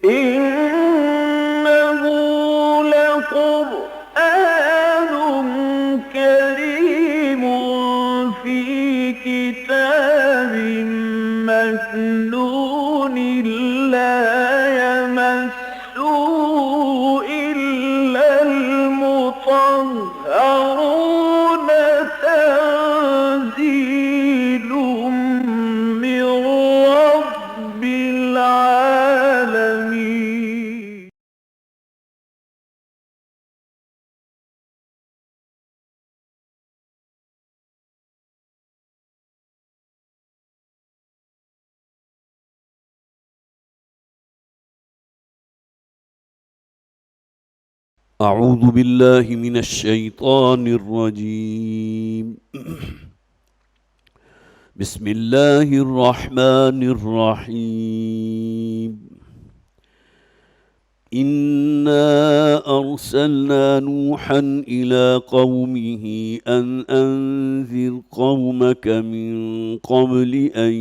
إنه لقرآن كريم في كتاب مكنون لا يمسه إلا المطهرون تنزيل من رب العالمين. أعوذ بالله من الشيطان الرجيم. بسم الله الرحمن الرحيم. إنا أرسلنا نوحا إلى قومه أن أنذر قومك من قبل أن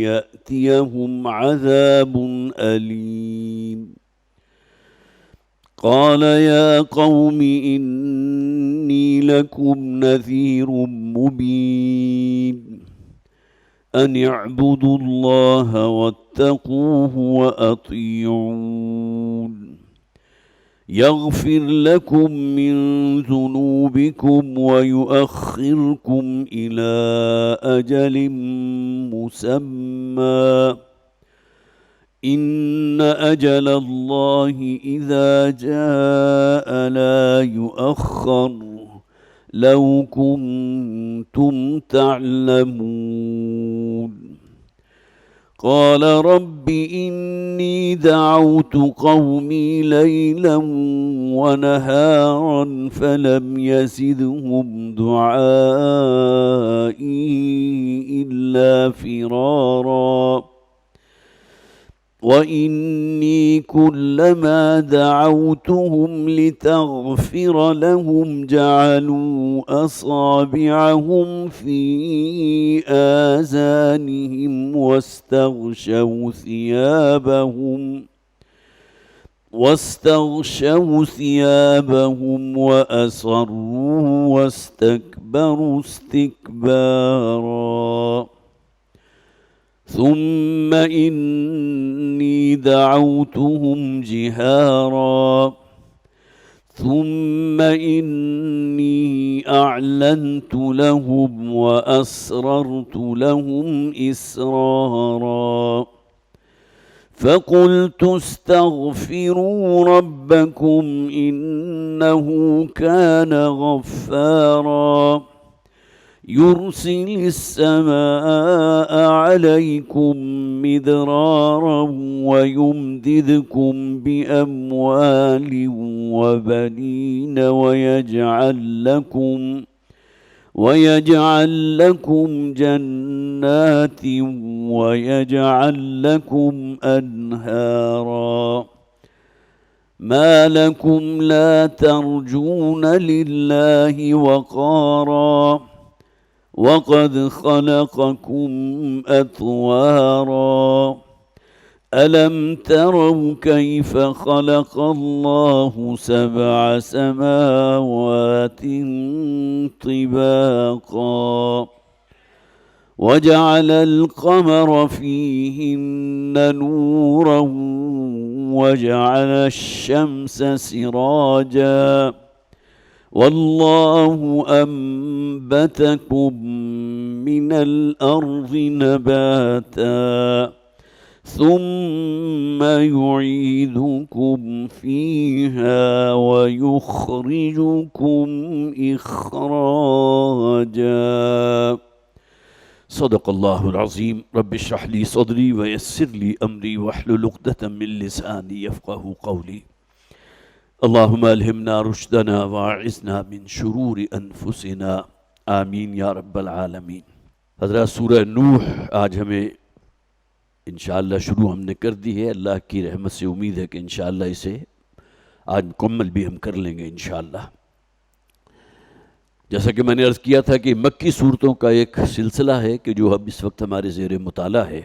يأتيهم عذاب أليم. قال يا قوم إني لكم نذير مبين أن اعبدوا الله واتقوه وأطيعون يغفر لكم من ذنوبكم ويؤخركم إلى أجل مسمى إن أجل الله إذا جاء لا يؤخر لو كنتم تعلمون. قال رب إني دعوت قومي ليلا ونهارا فلم يزدهم دعائي إلا فرارا وإني كلما دعوتهم لتغفر لهم جعلوا أصابعهم في آذانهم واستغشوا ثيابهم وأصروا واستكبروا استكبارا. ثم إني دعوتهم جهارا ثم إني أعلنت لهم وأسررت لهم إسرارا. فقلت استغفروا ربكم إنه كان غفارا يرسل السماء عليكم مدرارا ويمددكم بأموال وبنين ويجعل لكم جنات ويجعل لكم أنهارا. ما لكم لا ترجون لله وقارا وقد خلقكم أطوارا. ألم تروا كيف خلق الله 7 سماوات طباقا وجعل القمر فيهن نورا وجعل الشمس سراجا والله أنبتكم من الأرض نباتا ثم يعيدكم فيها ويخرجكم إخراجا. صدق الله العظيم. رب اشرح لي صدري ويسر لي أمري واحلل عقدة من لساني يفقه قولي. اللهم ألهمنا رشدنا واعذنا من شرور أنفسنا آمین یا رب العالمین. حضرات سورہ نوح آج ہمیں انشاءاللہ شروع ہم نے کر دی ہے. اللہ کی رحمت سے امید ہے کہ انشاءاللہ اسے آج مکمل بھی ہم کر لیں گے انشاءاللہ. جیسا کہ میں نے عرض کیا تھا کہ مکی صورتوں کا ایک سلسلہ ہے کہ جو اب اس وقت ہمارے زیر مطالعہ ہے.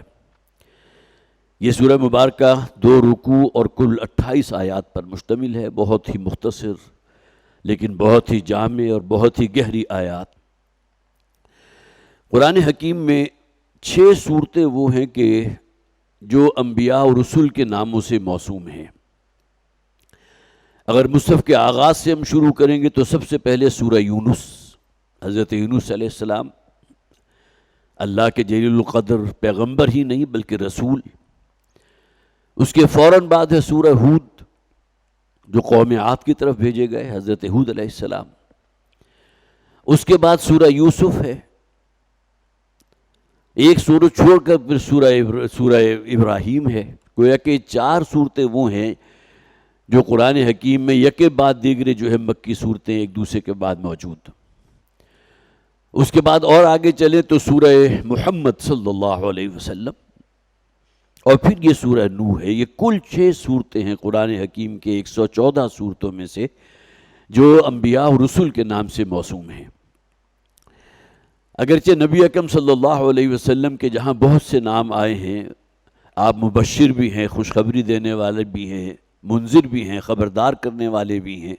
یہ سورہ مبارکہ 2 رکوع اور کل 28 آیات پر مشتمل ہے، بہت ہی مختصر لیکن بہت ہی جامع اور بہت ہی گہری آیات۔ قرآن حکیم میں 6 صورتیں وہ ہیں کہ جو انبیاء اور رسول کے ناموں سے موسوم ہیں۔ اگر مصحف کے آغاز سے ہم شروع کریں گے تو سب سے پہلے سورہ یونس، حضرت یونس علیہ السلام اللہ کے جلیل القدر پیغمبر ہی نہیں بلکہ رسول۔ اس کے فوراً بعد ہے سورہ ہود جو قوم عاد کی طرف بھیجے گئے، حضرت ہود علیہ السلام۔ اس کے بعد سورہ یوسف ہے، ایک سورت چھوڑ کر پھر سورہ ابراہیم ہے۔ گویا کہ 4 صورتیں وہ ہیں جو قرآن حکیم میں یکے بعد دیگرے جو ہے مکی صورتیں ایک دوسرے کے بعد موجود۔ اس کے بعد اور آگے چلیں تو سورہ محمد صلی اللہ علیہ وسلم، اور پھر یہ سورہ نوح ہے۔ یہ کل 6 صورتیں ہیں قرآن حکیم کے 114 صورتوں میں سے جو انبیاء اور رسول کے نام سے موسوم ہیں۔ اگرچہ نبی اکرم صلی اللہ علیہ وسلم کے جہاں بہت سے نام آئے ہیں، آپ مبشر بھی ہیں، خوشخبری دینے والے بھی ہیں، منذر بھی ہیں، خبردار کرنے والے بھی ہیں،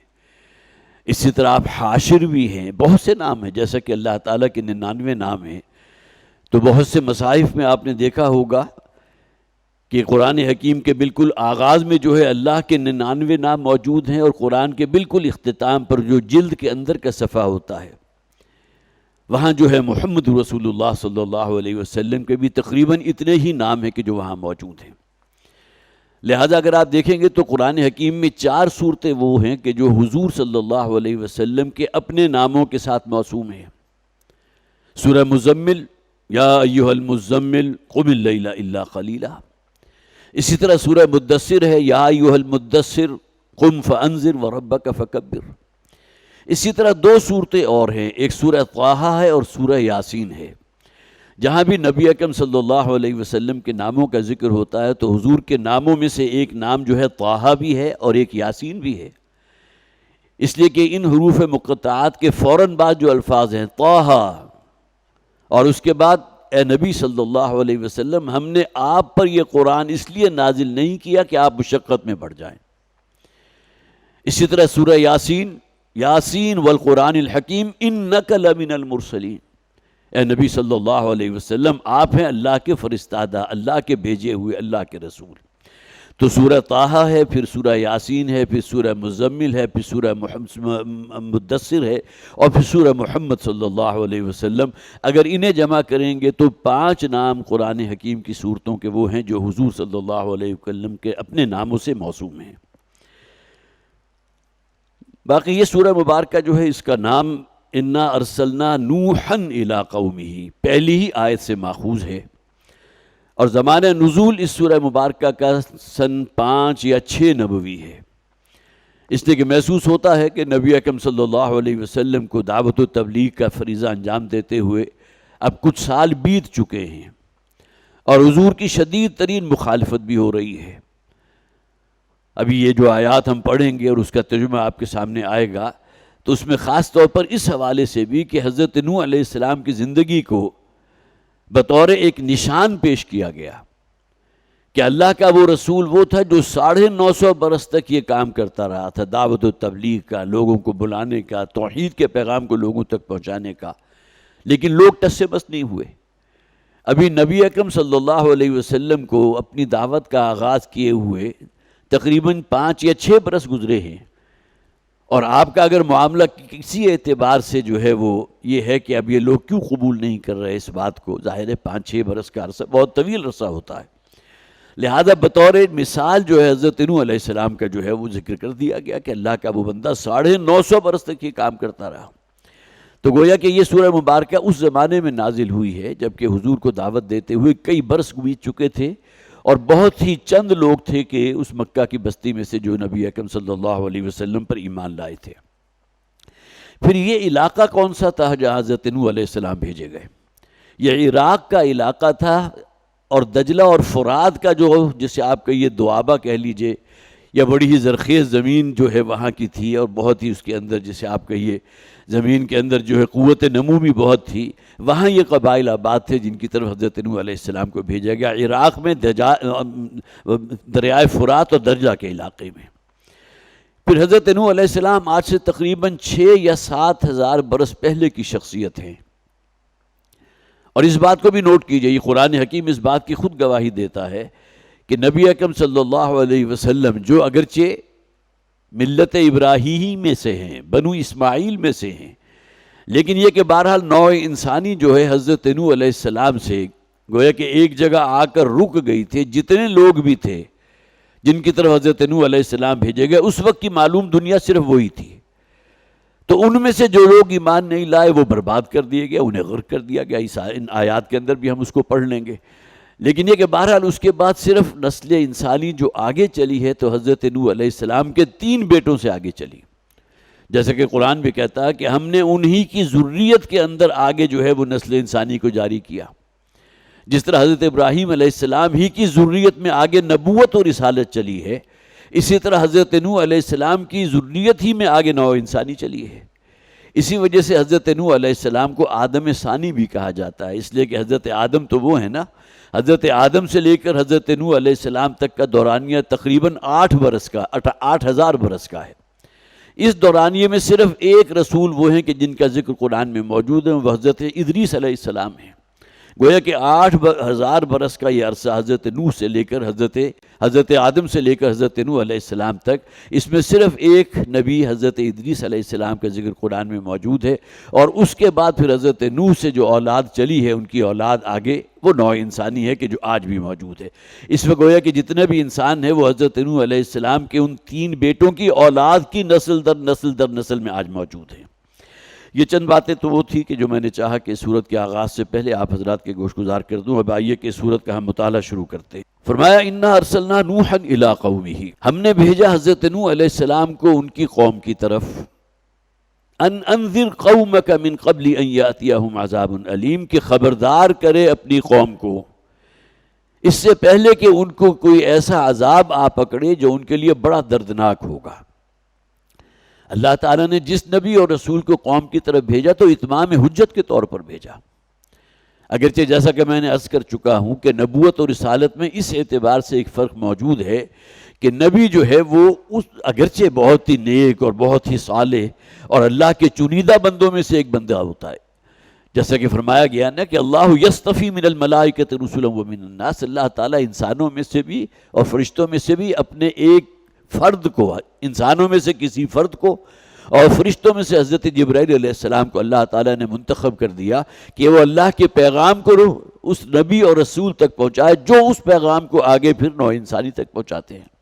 اسی طرح آپ حاشر بھی ہیں، بہت سے نام ہیں، جیسا کہ اللہ تعالیٰ کے 99 نام ہیں۔ تو بہت سے مصاحف میں آپ نے دیکھا ہوگا کہ قرآن حکیم کے بالکل آغاز میں جو ہے اللہ کے 99 نام موجود ہیں، اور قرآن کے بالکل اختتام پر جو جلد کے اندر کا صفحہ ہوتا ہے وہاں جو ہے محمد رسول اللہ صلی اللہ علیہ وسلم کے بھی تقریباً اتنے ہی نام ہیں کہ جو وہاں موجود ہیں۔ لہذا اگر آپ دیکھیں گے تو قرآن حکیم میں 4 صورتیں وہ ہیں کہ جو حضور صلی اللہ علیہ وسلم کے اپنے ناموں کے ساتھ موسوم ہیں۔ سورہ مزمل، یا ایھا المزمل قم اللیل الا قلیلا۔ اسی طرح سورہ مدثر ہے، یا ایھا المدثر قم فانذر وربک فکبر۔ اسی طرح 2 صورتیں اور ہیں، ایک سورہ طٰہٰ ہے اور سورہ یاسین ہے۔ جہاں بھی نبی اکرم صلی اللہ علیہ وسلم کے ناموں کا ذکر ہوتا ہے تو حضور کے ناموں میں سے ایک نام جو ہے طٰہٰ بھی ہے اور ایک یاسین بھی ہے، اس لیے کہ ان حروف مقطعات کے فوراً بعد جو الفاظ ہیں طٰہٰ، اور اس کے بعد اے نبی صلی اللہ علیہ وسلم ہم نے آپ پر یہ قرآن اس لیے نازل نہیں کیا کہ آپ مشقت میں پڑ جائیں۔ اسی طرح سورہ یاسین، یاسین والقرآن الحکیم انک لمن المرسلین، اے نبی صلی اللہ علیہ وسلم آپ ہیں اللہ کے فرستادہ، اللہ کے بھیجے ہوئے، اللہ کے رسول۔ تو سورہ طٰہٰ ہے، پھر سورہ یاسین ہے، پھر سورہ مزمل ہے، پھر سورہ مدثر ہے، اور پھر سورہ محمد صلی اللہ علیہ وسلم۔ اگر انہیں جمع کریں گے تو 5 نام قرآن حکیم کی صورتوں کے وہ ہیں جو حضور صلی اللہ علیہ وسلم کے اپنے ناموں سے موسوم ہیں۔ باقی یہ سورہ مبارکہ جو ہے اس کا نام انا ارسلنا نوحا الی قومہ پہلی ہی آیت سے ماخوذ ہے، اور زمانہ نزول اس سورہ مبارکہ کا سن 5 یا 6 نبوی ہے، اس لیے کہ محسوس ہوتا ہے کہ نبی اکرم صلی اللہ علیہ وسلم کو دعوت و تبلیغ کا فریضہ انجام دیتے ہوئے اب کچھ سال بیت چکے ہیں، اور حضور کی شدید ترین مخالفت بھی ہو رہی ہے۔ ابھی یہ جو آیات ہم پڑھیں گے اور اس کا ترجمہ آپ کے سامنے آئے گا تو اس میں خاص طور پر اس حوالے سے بھی کہ حضرت نوح علیہ السلام کی زندگی کو بطور ایک نشان پیش کیا گیا کہ اللہ کا وہ رسول وہ تھا جو 950 برس تک یہ کام کرتا رہا تھا، دعوت و تبلیغ کا، لوگوں کو بلانے کا، توحید کے پیغام کو لوگوں تک پہنچانے کا، لیکن لوگ ٹس سے بس نہیں ہوئے۔ ابھی نبی اکرم صلی اللہ علیہ وسلم کو اپنی دعوت کا آغاز کیے ہوئے تقریباً 5 یا 6 برس گزرے ہیں، اور آپ کا اگر معاملہ کسی اعتبار سے جو ہے وہ یہ ہے کہ اب یہ لوگ کیوں قبول نہیں کر رہے اس بات کو، ظاہر ہے 5-6 برس کا عرصہ بہت طویل عرصہ ہوتا ہے، لہذا بطور مثال جو ہے حضرت نوح علیہ السلام کا جو ہے وہ ذکر کر دیا گیا کہ اللہ کا وہ بندہ 950 برس تک یہ کام کرتا رہا۔ تو گویا کہ یہ سورہ مبارکہ اس زمانے میں نازل ہوئی ہے جبکہ حضور کو دعوت دیتے ہوئے کئی برس بیت چکے تھے، اور بہت ہی چند لوگ تھے کہ اس مکہ کی بستی میں سے جو نبی اکرم صلی اللہ علیہ وسلم پر ایمان لائے تھے۔ پھر یہ علاقہ کون سا تھا جہاں حضرت نوح علیہ السلام بھیجے گئے؟ یہ عراق کا علاقہ تھا، اور دجلہ اور فرات کا جو جسے آپ کہیے دوآبہ کہہ لیجئے، یا بڑی ہی زرخیز زمین جو ہے وہاں کی تھی، اور بہت ہی اس کے اندر جسے آپ کہیے زمین کے اندر جو ہے قوت نمو بھی بہت تھی، وہاں یہ قبائل آباد تھے جن کی طرف حضرت نوح علیہ السلام کو بھیجا گیا، عراق میں دریائے فرات اور درجہ کے علاقے میں۔ پھر حضرت نوح علیہ السلام آج سے تقریباً 6 یا 7 ہزار برس پہلے کی شخصیت ہیں، اور اس بات کو بھی نوٹ کیجئے، یہ قرآن حکیم اس بات کی خود گواہی دیتا ہے کہ نبی اکرم صلی اللہ علیہ وسلم جو اگرچہ ملت ابراہیمی میں سے ہیں، بنو اسماعیل میں سے ہیں، لیکن یہ کہ بہرحال نوع انسانی جو ہے حضرت نوح علیہ السلام سے گویا کہ ایک جگہ آ کر رک گئی تھی۔ جتنے لوگ بھی تھے جن کی طرف حضرت نوح علیہ السلام بھیجے گئے، اس وقت کی معلوم دنیا صرف وہی تھی، تو ان میں سے جو لوگ ایمان نہیں لائے وہ برباد کر دیے گئے، انہیں غرق کر دیا گیا۔ ان آیات کے اندر بھی ہم اس کو پڑھ لیں گے، لیکن یہ کہ بہرحال اس کے بعد صرف نسل انسانی جو آگے چلی ہے تو حضرت نوح علیہ السلام کے 3 بیٹوں سے آگے چلی، جیسا کہ قرآن بھی کہتا ہے کہ ہم نے انہی کی ذریت کے اندر آگے جو ہے وہ نسل انسانی کو جاری کیا۔ جس طرح حضرت ابراہیم علیہ السلام ہی کی ذریت میں آگے نبوت اور رسالت چلی ہے، اسی طرح حضرت نوح علیہ السلام کی ذریت ہی میں آگے نوع انسانی چلی ہے۔ اسی وجہ سے حضرت نوح علیہ السلام کو آدم ثانی بھی کہا جاتا ہے، اس لیے کہ حضرت آدم تو وہ ہے نا، حضرت آدم سے لے کر حضرت نوح علیہ السلام تک کا دورانیہ تقریباً 8,000 برس کا ہے۔ اس دورانیے میں صرف ایک رسول وہ ہیں کہ جن کا ذکر قرآن میں موجود ہے، وہ حضرت ادریس علیہ السلام ہیں۔ گویا کہ 8,000 برس کا یہ عرصہ حضرت نوح سے لے کر حضرت آدم سے لے کر حضرت نوح علیہ السلام تک، اس میں صرف ایک نبی حضرت ادریس علیہ السلام کا ذکر قرآن میں موجود ہے، اور اس کے بعد پھر حضرت نوح سے جو اولاد چلی ہے ان کی اولاد آگے وہ نوع انسانی ہے کہ جو آج بھی موجود ہے۔ اس میں گویا کہ جتنے بھی انسان ہیں وہ حضرت نوح علیہ السلام کے ان 3 بیٹوں کی اولاد کی نسل در نسل میں آج موجود ہیں۔ یہ چند باتیں تو وہ تھی کہ جو میں نے چاہا کہ سورت کے آغاز سے پہلے آپ حضرات کے گوش گزار کر دوں۔ اب آئیے کہ سورت کا ہم مطالعہ شروع کرتے ہیں۔ فرمایا انا ارسلنا نوحا الی قومہ، ہم نے بھیجا حضرت نوح علیہ السلام کو ان کی قوم کی طرف، ان انذر قومک من قبل ان یاتیہم عذاب علیم، کہ خبردار کرے اپنی قوم کو اس سے پہلے کہ ان کو کوئی ایسا عذاب آ پکڑے جو ان کے لیے بڑا دردناک ہوگا۔ اللہ تعالیٰ نے جس نبی اور رسول کو قوم کی طرف بھیجا تو اتمام حجت کے طور پر بھیجا، اگرچہ جیسا کہ میں نے عرض کر چکا ہوں کہ نبوت اور رسالت میں اس اعتبار سے ایک فرق موجود ہے کہ نبی جو ہے وہ اگرچہ بہت ہی نیک اور بہت ہی صالح اور اللہ کے چنیدہ بندوں میں سے ایک بندہ ہوتا ہے، جیسا کہ فرمایا گیا نا کہ اللہ یصطفی من الملائکۃ رسلا ومن الناس، اللہ تعالیٰ انسانوں میں سے بھی اور فرشتوں میں سے بھی اپنے ایک فرد کو، انسانوں میں سے کسی فرد کو اور فرشتوں میں سے حضرت جبرائیل علیہ السلام کو اللہ تعالیٰ نے منتخب کر دیا کہ وہ اللہ کے پیغام کو اس نبی اور رسول تک پہنچائے جو اس پیغام کو آگے پھر نوع انسانی تک پہنچاتے ہیں۔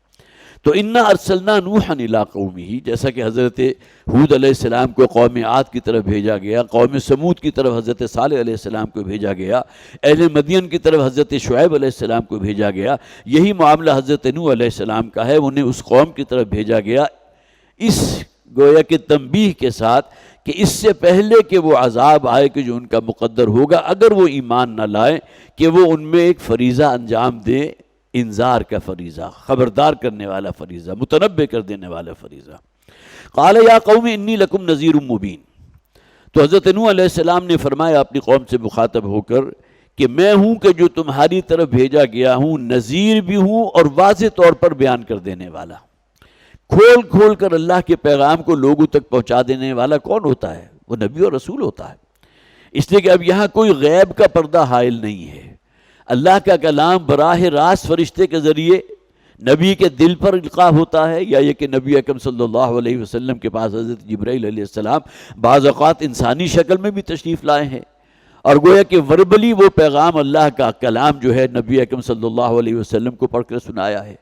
تو انا ارسلنا نوحا الی قومہ، جیسا کہ حضرت ہود علیہ السلام کو قوم عاد کی طرف بھیجا گیا، قوم سمود کی طرف حضرت صالح علیہ السلام کو بھیجا گیا، اہل مدین کی طرف حضرت شعیب علیہ السلام کو بھیجا گیا، یہی معاملہ حضرت نوح علیہ السلام کا ہے، انہیں اس قوم کی طرف بھیجا گیا اس گویا کہ تنبیہ کے ساتھ کہ اس سے پہلے کہ وہ عذاب آئے کہ جو ان کا مقدر ہوگا اگر وہ ایمان نہ لائیں، کہ وہ ان میں ایک فریضہ انجام دیں، انذار کا فریضہ، خبردار کرنے والا فریضہ، متنبہ کر دینے والا فریضہ۔ قال یا قوم انی لکم نذیر مبین، تو حضرت نوح علیہ السلام نے فرمایا اپنی قوم سے مخاطب ہو کر کہ میں ہوں کہ جو تمہاری طرف بھیجا گیا ہوں، نذیر بھی ہوں اور واضح طور پر بیان کر دینے والا۔ کھول کھول کر اللہ کے پیغام کو لوگوں تک پہنچا دینے والا کون ہوتا ہے؟ وہ نبی اور رسول ہوتا ہے۔ اس لیے کہ اب یہاں کوئی غیب کا پردہ حائل نہیں ہے، اللہ کا کلام براہ راست فرشتے کے ذریعے نبی کے دل پر القاء ہوتا ہے، یا یہ کہ نبی اکرم صلی اللہ علیہ وسلم کے پاس حضرت جبرائیل علیہ السلام بعض اوقات انسانی شکل میں بھی تشریف لائے ہیں، اور گویا کہ وربلی وہ پیغام اللہ کا کلام جو ہے نبی اکرم صلی اللہ علیہ وسلم کو پڑھ کر سنایا ہے،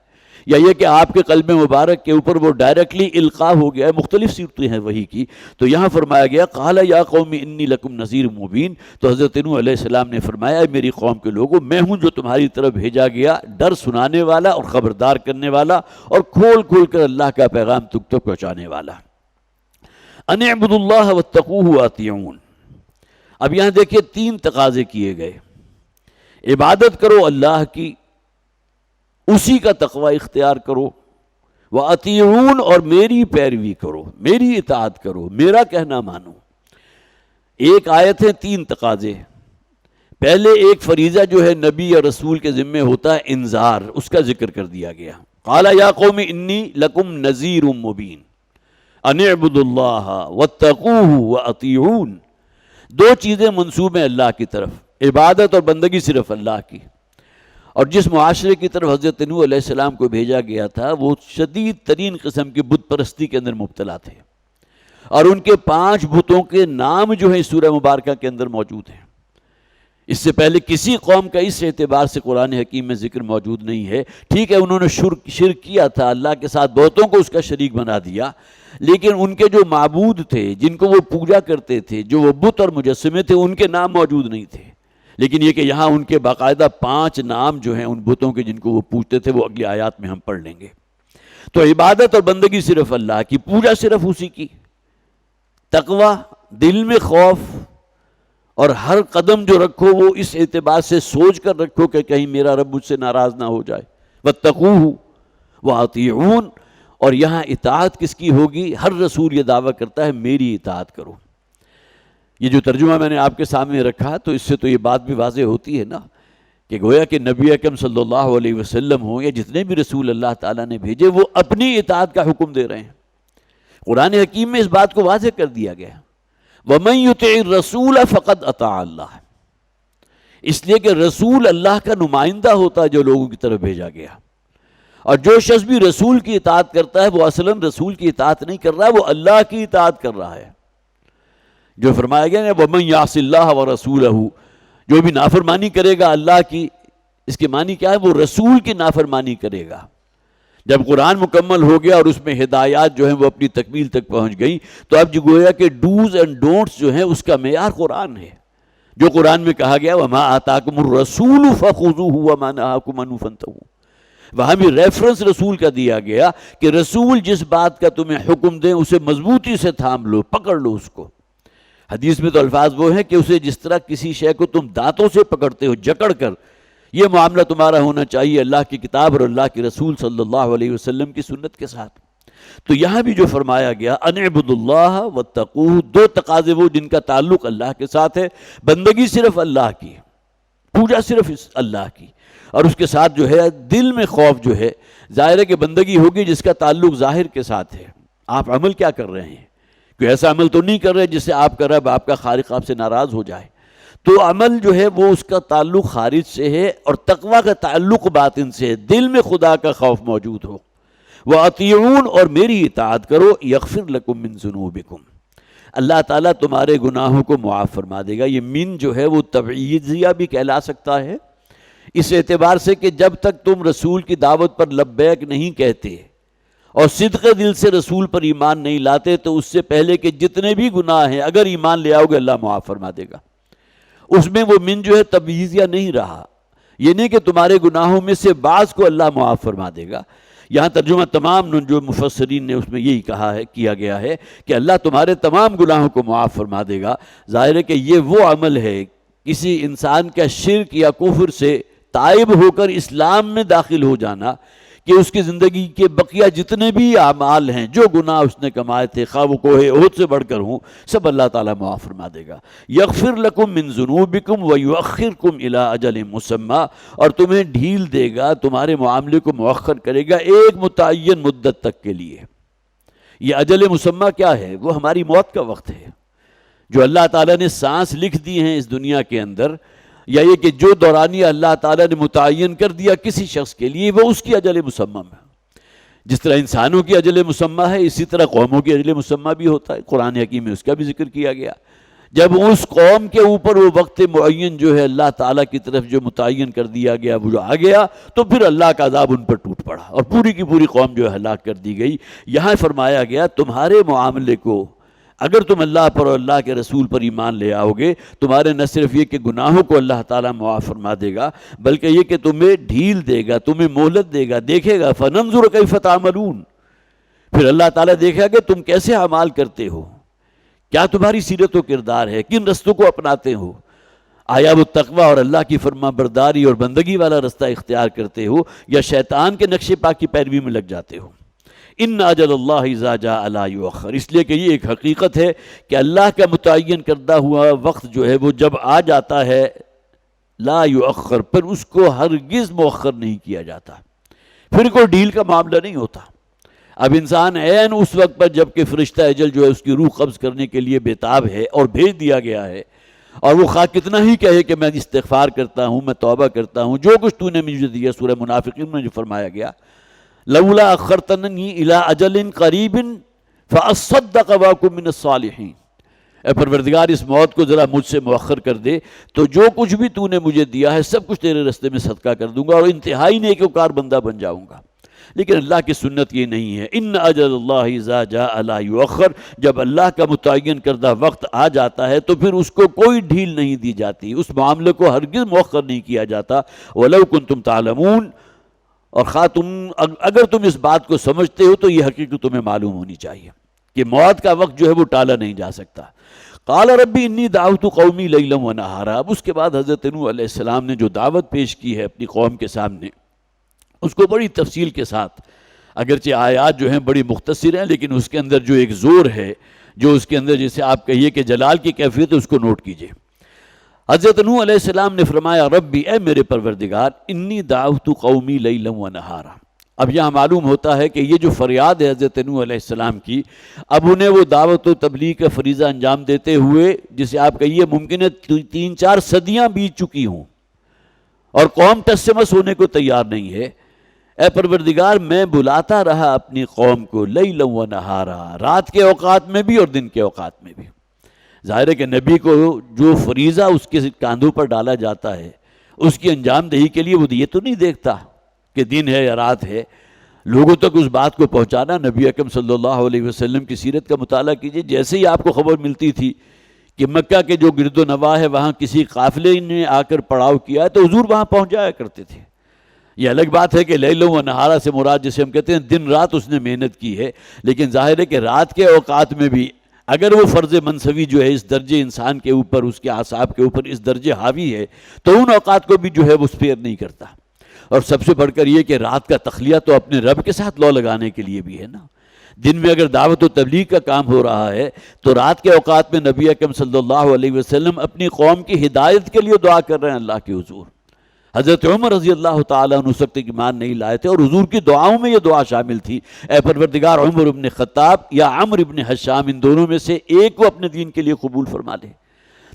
یا یہ کہ آپ کے قلب مبارک کے اوپر وہ ڈائریکٹلی القاء ہو گیا ہے۔ مختلف صورتیں ہیں وحی کی، تو یہاں فرمایا گیا قال یا قوم انی لکم نذیر مبین، تو حضرت نوح علیہ السلام نے فرمایا میری قوم کے لوگوں، میں ہوں جو تمہاری طرف بھیجا گیا، ڈر سنانے والا اور خبردار کرنے والا اور کھول کھول کر اللہ کا پیغام تک تک پہنچانے والا۔ ان اعبدوا اللہ واتقوہ واطیعون، اب یہاں دیکھیے 3 تقاضے کیے گئے، عبادت کرو اللہ کی، اسی کا تقوی اختیار کرو، وَأَطِیعُونَ اور میری پیروی کرو، میری اطاعت کرو، میرا کہنا مانو۔ ایک آیت ہے 3 تقاضے۔ پہلے ایک فریضہ جو ہے نبی یا رسول کے ذمے ہوتا ہے انذار، اس کا ذکر کر دیا گیا۔ قال یا قوم انی لکم نذیر مبین ان اعبدوا اللہ واتقوہ واطیعون۔ 2 چیزیں منسوب ہیں اللہ کی طرف، عبادت اور بندگی صرف اللہ کی۔ اور جس معاشرے کی طرف حضرت نوح علیہ السلام کو بھیجا گیا تھا وہ شدید ترین قسم کی بت پرستی کے اندر مبتلا تھے، اور ان کے 5 بتوں کے نام جو ہیں اس سورہ مبارکہ کے اندر موجود ہیں۔ اس سے پہلے کسی قوم کا اس اعتبار سے قرآن حکیم میں ذکر موجود نہیں ہے۔ ٹھیک ہے انہوں نے شرک کیا تھا، اللہ کے ساتھ بتوں کو اس کا شریک بنا دیا، لیکن ان کے جو معبود تھے جن کو وہ پوجا کرتے تھے، جو وہ بت اور مجسمے تھے، ان کے نام موجود نہیں تھے۔ لیکن یہ کہ یہاں ان کے باقاعدہ 5 نام جو ہیں ان بتوں کے جن کو وہ پوجتے تھے، وہ اگلی آیات میں ہم پڑھ لیں گے۔ تو عبادت اور بندگی صرف اللہ کی، پوجا صرف اسی کی، تقوی دل میں خوف، اور ہر قدم جو رکھو وہ اس اعتبار سے سوچ کر رکھو کہ کہیں میرا رب مجھ سے ناراض نہ ہو جائے۔ واتقوہ واطیعون، اور یہاں اطاعت کس کی ہوگی؟ ہر رسول یہ دعویٰ کرتا ہے میری اطاعت کرو۔ یہ جو ترجمہ میں نے آپ کے سامنے رکھا تو اس سے تو یہ بات بھی واضح ہوتی ہے نا کہ گویا کہ نبی اکرم صلی اللہ علیہ وسلم ہوں یا جتنے بھی رسول اللہ تعالیٰ نے بھیجے وہ اپنی اطاعت کا حکم دے رہے ہیں۔ قرآن حکیم میں اس بات کو واضح کر دیا گیا، وَمَن يُطِعِ الرَّسُولَ فَقَدْ أَطَاعَ اللَّهَ، اس لیے کہ رسول اللہ کا نمائندہ ہوتا ہے جو لوگوں کی طرف بھیجا گیا، اور جو شخص بھی رسول کی اطاعت کرتا ہے وہ اصلاً رسول کی اطاعت نہیں کر رہا ہے، وہ اللہ کی اطاعت کر رہا ہے۔ جو فرمایا گیا نا وَمَن يَعْصِ اللَّهَ وَرَسُولَهُ، جو بھی نافرمانی کرے گا اللہ کی، اس کے معنی کیا ہے؟ وہ رسول کی نافرمانی کرے گا۔ جب قرآن مکمل ہو گیا اور اس میں ہدایات جو ہیں وہ اپنی تکمیل تک پہنچ گئی، تو اب جو گویا کہ ڈوز اینڈ ڈونٹس جو ہیں اس کا معیار قرآن ہے۔ جو قرآن میں کہا گیا وَمَا آتَاكُمُ الرَّسُولُ فَخُذُوهُ وَمَا نَهَاكُمْ عَنْهُ فَانْتَهُوا، وہاں بھی ریفرنس رسول کا دیا گیا کہ رسول جس بات کا تمہیں حکم دیں اسے مضبوطی سے تھام لو، پکڑ لو اس کو۔ حدیث میں تو الفاظ وہ ہیں کہ اسے جس طرح کسی شے کو تم دانتوں سے پکڑتے ہو جکڑ کر، یہ معاملہ تمہارا ہونا چاہیے اللہ کی کتاب اور اللہ کے رسول صلی اللہ علیہ وسلم کی سنت کے ساتھ۔ تو یہاں بھی جو فرمایا گیا ان اعبدوا اللہ واتقوہ، 2 تقاضے وہ جن کا تعلق اللہ کے ساتھ ہے، بندگی صرف اللہ کی، پوجا صرف اللہ کی، اور اس کے ساتھ جو ہے دل میں خوف جو ہے، ظاہر ہے کہ بندگی ہوگی جس کا تعلق ظاہر کے ساتھ ہے۔ آپ عمل کیا کر رہے ہیں؟ کوئی ایسا عمل تو نہیں کر رہے جس سے آپ کا رب، آپ کا خالق آپ سے ناراض ہو جائے۔ تو عمل جو ہے وہ اس کا تعلق خارج سے ہے، اور تقویٰ کا تعلق باطن سے ہے، دل میں خدا کا خوف موجود ہو۔ وَأَطِیعُونَ اور میری اطاعت کرو، یغفر لکم من ذنوبکم، اللہ تعالیٰ تمہارے گناہوں کو معاف فرما دے گا۔ یہ من جو ہے وہ تبعیضیہ بھی کہلا سکتا ہے، اس اعتبار سے کہ جب تک تم رسول کی دعوت پر لبیک نہیں کہتے اور صدق دل سے رسول پر ایمان نہیں لاتے، تو اس سے پہلے کہ جتنے بھی گناہ ہیں اگر ایمان لے آؤ گے اللہ معاف فرما دے گا۔ اس میں وہ من جو ہے تبعیضیہ نہیں رہا، یہ نہیں کہ تمہارے گناہوں میں سے بعض کو اللہ معاف فرما دے گا۔ یہاں ترجمہ تمام جو مفسرین نے اس میں یہی کہا ہے، کیا گیا ہے کہ اللہ تمہارے تمام گناہوں کو معاف فرما دے گا۔ ظاہر ہے کہ یہ وہ عمل ہے کسی انسان کا شرک یا کفر سے تائب ہو کر اسلام میں داخل ہو جانا، کہ اس کی زندگی کے بقیہ جتنے بھی اعمال ہیں، جو گناہ اس نے کمائے تھے، خواہ وہ کوہ احد سے بڑھ کر ہوں، سب اللہ تعالیٰ معاف فرما دے گا۔ یغفر لکم من ذنوبکم ویؤخرکم الی اجل مسمی، اور تمہیں ڈھیل دے گا، تمہارے معاملے کو مؤخر کرے گا ایک متعین مدت تک کے لیے۔ یہ اجل مسمی کیا ہے؟ وہ ہماری موت کا وقت ہے، جو اللہ تعالیٰ نے سانس لکھ دی ہیں اس دنیا کے اندر، یا یہ کہ جو دورانیہ اللہ تعالیٰ نے متعین کر دیا کسی شخص کے لیے، وہ اس کی اجل مسمی ہے۔ جس طرح انسانوں کی اجل مسمی ہے، اسی طرح قوموں کی اجل مسمی بھی ہوتا ہے۔ قرآن حکیم میں اس کا بھی ذکر کیا گیا، جب اس قوم کے اوپر وہ وقت معین جو ہے اللہ تعالیٰ کی طرف جو متعین کر دیا گیا وہ جو آ گیا، تو پھر اللہ کا عذاب ان پر ٹوٹ پڑا اور پوری کی پوری قوم جو ہے ہلاک کر دی گئی۔ یہاں فرمایا گیا تمہارے معاملے کو اگر تم اللہ پر اور اللہ کے رسول پر ایمان لے آؤ گے، تمہارے نہ صرف یہ کہ گناہوں کو اللہ تعالیٰ معاف فرما دے گا، بلکہ یہ کہ تمہیں ڈھیل دے گا، تمہیں مہلت دے گا، دیکھے گا فَنَنْظُرَ كَيْفَ تَعْمَلُونَ، پھر اللہ تعالیٰ دیکھا کہ تم کیسے اعمال کرتے ہو، کیا تمہاری سیرت و کردار ہے، کن رستوں کو اپناتے ہو، آیا وہ تقوی اور اللہ کی فرما برداری اور بندگی والا رستہ اختیار کرتے ہو، یا شیطان کے نقش پا کی پیروی میں لگ جاتے ہو۔ ان اجل اللہ اذا جاء لا یؤخر، اس لیے کہ یہ ایک حقیقت ہے کہ اللہ کا متعین کردہ ہوا وقت جو ہے وہ جب آ جاتا ہے لا یؤخر، پر اس کو ہرگز مؤخر نہیں کیا جاتا، پھر کوئی ڈیل کا معاملہ نہیں ہوتا۔ اب انسان عین اس وقت پر جب کہ فرشتہ اجل جو ہے اس کی روح قبض کرنے کے لیے بےتاب ہے اور بھیج دیا گیا ہے، اور وہ خواہ کتنا ہی کہے کہ میں استغفار کرتا ہوں، میں توبہ کرتا ہوں، جو کچھ تو نے مجھے دیا، سورہ منافقین میں جو فرمایا گیا لولا اخرتنی الی اجل قریب فاصدق واکن من الصالحین، اے پروردگار اس موت کو ذرا مجھ سے مؤخر کر دے تو جو کچھ بھی تو نے مجھے دیا ہے سب کچھ تیرے رستے میں صدقہ کر دوں گا اور انتہائی نیکوکار بندہ بن جاؤں گا۔ لیکن اللہ کی سنت یہ نہیں ہے، ان اجل اللہ اذا جاء لا یؤخر، جب اللہ کا متعین کردہ وقت آ جاتا ہے تو پھر اس کو کوئی ڈھیل نہیں دی جاتی، اس معاملے کو ہرگز مؤخر نہیں کیا جاتا۔ وَلَوْ كُنْتُمْ تَعْلَمُونَ، اور اگر تم اس بات کو سمجھتے ہو تو یہ حقیقت تمہیں معلوم ہونی چاہیے کہ موت کا وقت جو ہے وہ ٹالا نہیں جا سکتا۔ قال ربی انی دعوت قومی لیلا ونہارا، اب اس کے بعد حضرت نوح علیہ السلام نے جو دعوت پیش کی ہے اپنی قوم کے سامنے، اس کو بڑی تفصیل کے ساتھ، اگرچہ آیات جو ہیں بڑی مختصر ہیں لیکن اس کے اندر جو ایک زور ہے، جو اس کے اندر جیسے آپ کہیے کہ جلال کی کیفیت ہے، اس کو نوٹ کیجئے۔ حضرت نوح علیہ السلام نے فرمایا ربی، اے میرے پروردگار، انی دعوت قومی لیلا ونہارا۔ اب یہاں معلوم ہوتا ہے کہ یہ جو فریاد ہے حضرت نوح علیہ السلام کی، اب انہیں وہ دعوت و تبلیغ کا فریضہ انجام دیتے ہوئے جسے آپ کہیے ممکن ہے 3-4 صدیاں بیت چکی ہوں اور قوم ٹس سے مس ہونے کو تیار نہیں ہے۔ اے پروردگار، میں بلاتا رہا اپنی قوم کو لیلا ونہارا، رات کے اوقات میں بھی اور دن کے اوقات میں بھی۔ ظاہر ہے کہ نبی کو جو فریضہ اس کے کاندھوں پر ڈالا جاتا ہے اس کی انجام دہی کے لیے وہ یہ تو نہیں دیکھتا کہ دن ہے یا رات ہے، لوگوں تک اس بات کو پہنچانا۔ نبی اکرم صلی اللہ علیہ وسلم کی سیرت کا مطالعہ کیجئے، جیسے ہی آپ کو خبر ملتی تھی کہ مکہ کے جو گرد و نواح ہے وہاں کسی قافلے نے آ کر پڑاؤ کیا ہے تو حضور وہاں پہنچ جایا کرتے تھے۔ یہ الگ بات ہے کہ لیلا و نہارا سے مراد جسے ہم کہتے ہیں دن رات اس نے محنت کی ہے، لیکن ظاہر ہے کہ رات کے اوقات میں بھی اگر وہ فرض منصبی جو ہے اس درجے انسان کے اوپر، اس کے اعصاب کے اوپر اس درجے حاوی ہے تو ان اوقات کو بھی جو ہے وہ سپیئر نہیں کرتا۔ اور سب سے بڑھ کر یہ کہ رات کا تخلیہ تو اپنے رب کے ساتھ لو لگانے کے لیے بھی ہے نا۔ دن میں اگر دعوت و تبلیغ کا کام ہو رہا ہے تو رات کے اوقات میں نبی اکرم صلی اللہ علیہ وسلم اپنی قوم کی ہدایت کے لیے دعا کر رہے ہیں اللہ کے حضور۔ حضرت عمر رضی اللہ تعالیٰ عنہ اس وقت ایمان نہیں لائے تھے اور حضور کی دعاؤں میں یہ دعا شامل تھی، اے پروردگار عمر ابن خطاب یا عمرو ابن حشام، ان دونوں میں سے ایک کو اپنے دین کے لیے قبول فرما لے۔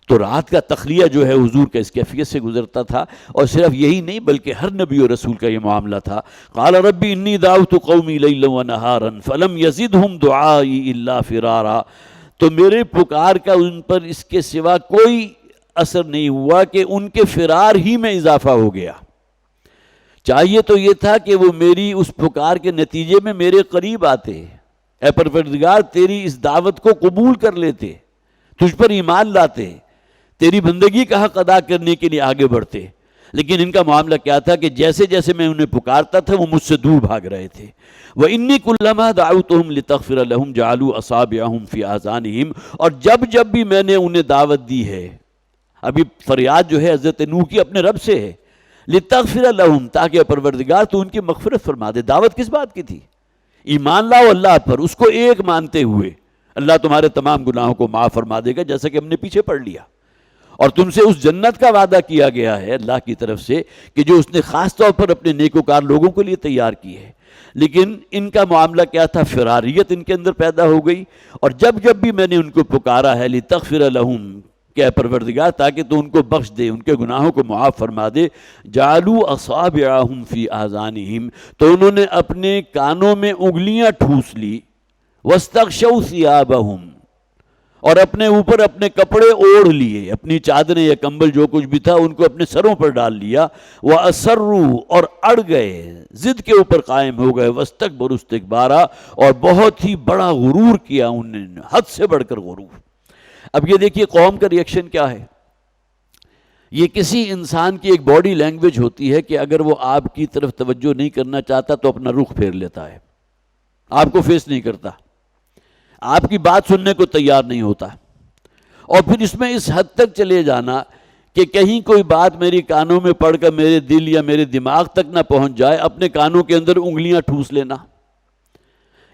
تو رات کا تخلیہ جو ہے حضور کا اس کیفیت سے گزرتا تھا، اور صرف یہی نہیں بلکہ ہر نبی و رسول کا یہ معاملہ تھا۔ قال ربی انی دعوت قومی لیلا ونہارا فلم یزدہم دعائی الا فرارا، تو میرے پکار کا ان پر اس کے سوا کوئی اثر نہیں ہوا کہ ان کے فرار ہی میں اضافہ ہو گیا۔ چاہیے تو یہ تھا کہ وہ میری اس پکار کے نتیجے میں میرے قریب آتے، اے پروردگار تیری اس دعوت کو قبول کر لیتے، تجھ پر ایمان لاتے، تیری بندگی کا حق ادا کرنے کے لیے آگے بڑھتے۔ لیکن ان کا معاملہ کیا تھا کہ جیسے جیسے میں انہیں پکارتا تھا وہ مجھ سے دور بھاگ رہے تھے۔ وَإِنِّي كُلَّمَا دَعَوْتُهُمْ لِتَغْفِرَ لَهُمْ جَعَلُوا أَصَابِعَهُمْ فِي آذَانِهِمْ، اور جب بھی میں نے انہیں دعوت دی ہے، ابھی فریاد جو ہے حضرت نوح کی اپنے رب سے ہے، لِتَغْفِرَ لَهُمْ، تاکہ پروردگار تو ان کی مغفرت فرما دے۔ دعوت کس بات کی تھی؟ ایمان لاؤ اللہ پر، اس کو ایک مانتے ہوئے اللہ تمہارے تمام گناہوں کو معاف فرما دے گا، جیسا کہ ہم نے پیچھے پڑھ لیا۔ اور تم سے اس جنت کا وعدہ کیا گیا ہے اللہ کی طرف سے کہ جو اس نے خاص طور پر اپنے نیکوکار لوگوں کے لیے تیار کی ہے۔ لیکن ان کا معاملہ کیا تھا؟ فراریت ان کے اندر پیدا ہو گئی، اور جب بھی میں نے ان کو پکارا ہے لِتَغْفِرَ لَهُمْ، کہ اے پروردگار تاکہ تو ان کو بخش دے، ان کے گناہوں کو معاف فرما دے، جَعَلُوا أَصَابِعَهُمْ فِي آذَانِهِمْ، تو انہوں نے اپنے کانوں میں انگلیاں ٹھوس لی، وَاسْتَغْشَوْا ثِيَابَهُمْ، اور اپنے اوپر اپنے کپڑے اوڑھ لیے، اپنی چادریں یا کمبل جو کچھ بھی تھا ان کو اپنے سروں پر ڈال لیا، وَأَصَرُّوا، اور اڑ گئے، ضد کے اوپر قائم ہو گئے، وَاسْتَكْبَرُوا اسْتِكْبَارًا، اور بہت ہی بڑا غرور کیا انہوں نے، حد سے بڑھ کر غرور۔ اب یہ دیکھیے قوم کا ریئیکشن کیا ہے۔ یہ کسی انسان کی ایک باڈی لینگویج ہوتی ہے کہ اگر وہ آپ کی طرف توجہ نہیں کرنا چاہتا تو اپنا رخ پھیر لیتا ہے، آپ کو فیس نہیں کرتا، آپ کی بات سننے کو تیار نہیں ہوتا، اور پھر اس میں اس حد تک چلے جانا کہ کہیں کوئی بات میری کانوں میں پڑھ کر میرے دل یا میرے دماغ تک نہ پہنچ جائے، اپنے کانوں کے اندر انگلیاں ٹھوس لینا۔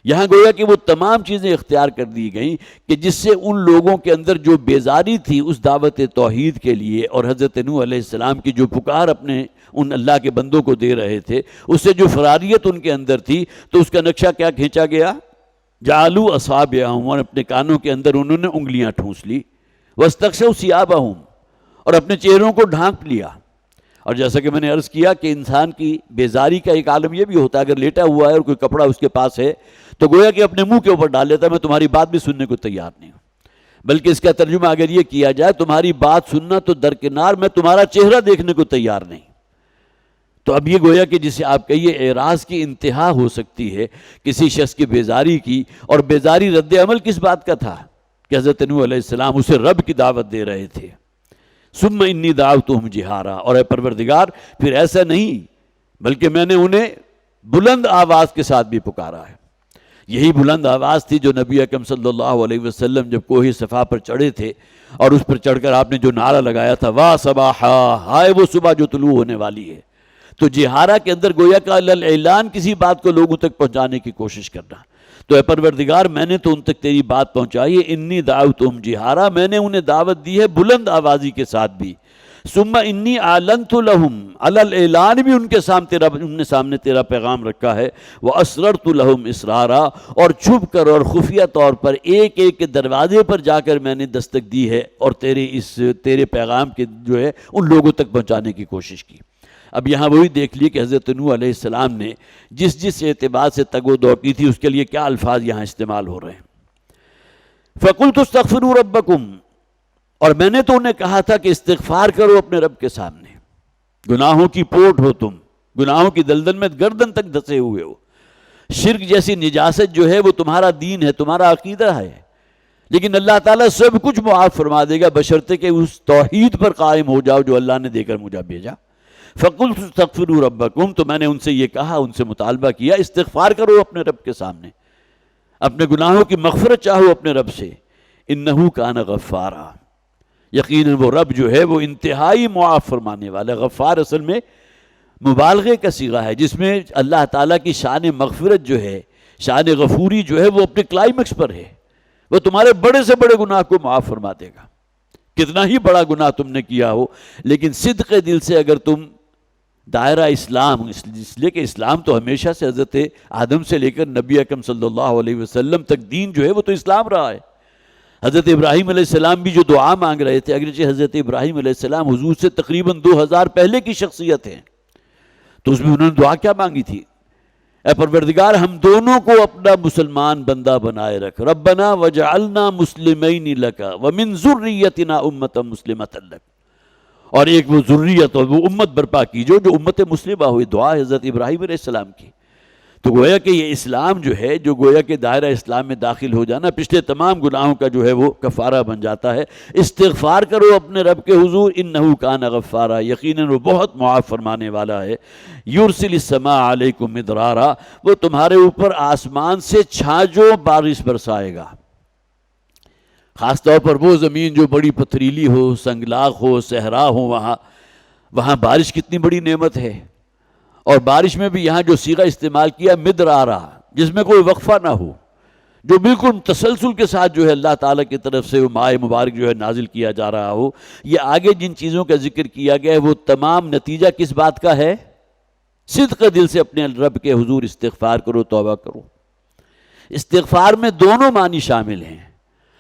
یہاں گویا کہ وہ تمام چیزیں اختیار کر دی گئیں کہ جس سے ان لوگوں کے اندر جو بیزاری تھی اس دعوت توحید کے لیے، اور حضرت نوح علیہ السلام کی جو پکار اپنے ان اللہ کے بندوں کو دے رہے تھے، اس سے جو فراریت ان کے اندر تھی، تو اس کا نقشہ کیا کھینچا گیا؟ جعلوا اصابعہم، اور اپنے کانوں کے اندر انہوں نے انگلیاں ٹھونس لی، واستغشوا ثیابہم، اور اپنے چہروں کو ڈھانپ لیا۔ اور جیسا کہ میں نے عرض کیا کہ انسان کی بیزاری کا ایک عالم یہ بھی ہوتا ہے، اگر لیٹا ہوا ہے اور کوئی کپڑا اس کے پاس ہے تو گویا کہ اپنے منہ کے اوپر ڈال لیتا ہے، میں تمہاری بات بھی سننے کو تیار نہیں ہوں۔ بلکہ اس کا ترجمہ اگر یہ کیا جائے، تمہاری بات سننا تو درکنار، میں تمہارا چہرہ دیکھنے کو تیار نہیں۔ تو اب یہ گویا کہ جسے آپ کہیے اعراض کی انتہا ہو سکتی ہے کسی شخص کی بیزاری کی، اور بیزاری رد عمل کس بات کا تھا کہ حضرت نوح علیہ السلام اسے رب کی دعوت دے رہے تھے۔ ثم انی دعوتہم جہارا، اور اے پروردگار پھر ایسا نہیں بلکہ میں نے انہیں بلند آواز کے ساتھ بھی پکارا ہے۔ یہی بلند آواز تھی جو نبی اکرم صلی اللہ علیہ وسلم جب کوہ صفا پر چڑھے تھے اور اس پر چڑھ کر آپ نے جو نعرہ لگایا تھا، واہ صباحا، ہائے وہ صبح جو طلوع ہونے والی ہے۔ تو جہارا کے اندر گویا کہ اعلان کسی بات کو لوگوں تک پہنچانے کی کوشش کرنا۔ تو اے پروردگار میں نے تو ان تک تیری بات پہنچائی ہے، انی دعوتہم جہارا، میں نے انہیں دعوت دی ہے بلند آوازی کے ساتھ بھی۔ ثم انی اعلنت لہم، اعلان بھی ان کے سامنے تیرا پیغام رکھا ہے، واسررت لہم اسرارا، اور چھپ کر اور خفیہ طور پر ایک ایک کے دروازے پر جا کر میں نے دستک دی ہے اور تیرے پیغام کے جو ہے ان لوگوں تک پہنچانے کی کوشش کی۔ اب یہاں وہی دیکھ لیے کہ حضرت نوح علیہ السلام نے جس اعتبار سے تگ و دو کی تھی اس کے لیے کیا الفاظ یہاں استعمال ہو رہے ہیں۔ فَقُلْتُ اسْتَغْفِرُوا رَبَّكُمْ، اور میں نے تو انہیں کہا تھا کہ استغفار کرو اپنے رب کے سامنے۔ گناہوں کی پوٹ ہو تم، گناہوں کی دلدل میں گردن تک دھسے ہوئے ہو، شرک جیسی نجاست جو ہے وہ تمہارا دین ہے، تمہارا عقیدہ ہے، لیکن اللہ تعالیٰ سب کچھ معاف فرما دے گا بشرطے کہ اس توحید پر قائم ہو جاؤ جو اللہ نے دے کر مجھے بھیجا۔ فَقُلْتُ اسْتَغْفِرُوا رَبَّكُمْ، تو میں نے ان سے یہ کہا، ان سے مطالبہ کیا استغفار کرو اپنے رب کے سامنے، اپنے گناہوں کی مغفرت چاہو اپنے رب سے۔ اِنَّهُ كَانَ غَفَّارًا، یقیناً وہ رب جو ہے وہ انتہائی معاف فرمانے والا۔ غفار اصل میں مبالغے کا صیغہ ہے جس میں اللہ تعالیٰ کی شان مغفرت جو ہے، شان غفوری جو ہے وہ اپنے کلائمیکس پر ہے، وہ تمہارے بڑے سے بڑے گناہ کو معاف فرما دے گا۔ کتنا ہی بڑا گناہ تم نے کیا ہو، لیکن صدق دل سے اگر تم دائرہ اسلام، اس لیے کہ اسلام تو ہمیشہ سے حضرت آدم سے لے کر نبی اکرم صلی اللہ علیہ وسلم تک دین جو ہے وہ تو اسلام رہا ہے۔ حضرت ابراہیم علیہ السلام بھی جو دعا مانگ رہے تھے، اگرچہ حضرت ابراہیم علیہ السلام حضور سے تقریباً 2000 پہلے کی شخصیت ہیں، تو اس میں انہوں نے دعا کیا مانگی تھی؟ اے پروردگار ہم دونوں کو اپنا مسلمان بندہ بنائے رکھ، ربنا وجعلنا مسلمین لک ومن ذریتنا امۃ مسلمۃ لک، اور ایک وہ ذریت اور وہ امت برپا کیجو جو امت مسلمہ ہوئی، دعا حضرت ابراہیم علیہ السلام کی۔ تو گویا کہ یہ اسلام جو ہے، جو گویا کہ دائرہ اسلام میں داخل ہو جانا پچھلے تمام گناہوں کا جو ہے وہ کفارہ بن جاتا ہے۔ استغفار کرو اپنے رب کے حضور، انہ کان غفارا، یقیناً وہ بہت معاف فرمانے والا ہے۔ یرسل السماء علیکم مدرارا، وہ تمہارے اوپر آسمان سے چھاجوں بارش برسائے گا۔ خاص طور پر وہ زمین جو بڑی پتھریلی ہو، سنگلاخ ہو، صحرا ہو، وہاں بارش کتنی بڑی نعمت ہے۔ اور بارش میں بھی یہاں جو صیغہ استعمال کیا مدرارا، جس میں کوئی وقفہ نہ ہو، جو بالکل تسلسل کے ساتھ جو ہے اللہ تعالیٰ کی طرف سے وہ مائع مبارک جو ہے نازل کیا جا رہا ہو۔ یہ آگے جن چیزوں کا ذکر کیا گیا ہے وہ تمام نتیجہ کس بات کا ہے؟ صدق دل سے اپنے رب کے حضور استغفار کرو، توبہ کرو۔ استغفار میں دونوں معنی شامل ہیں،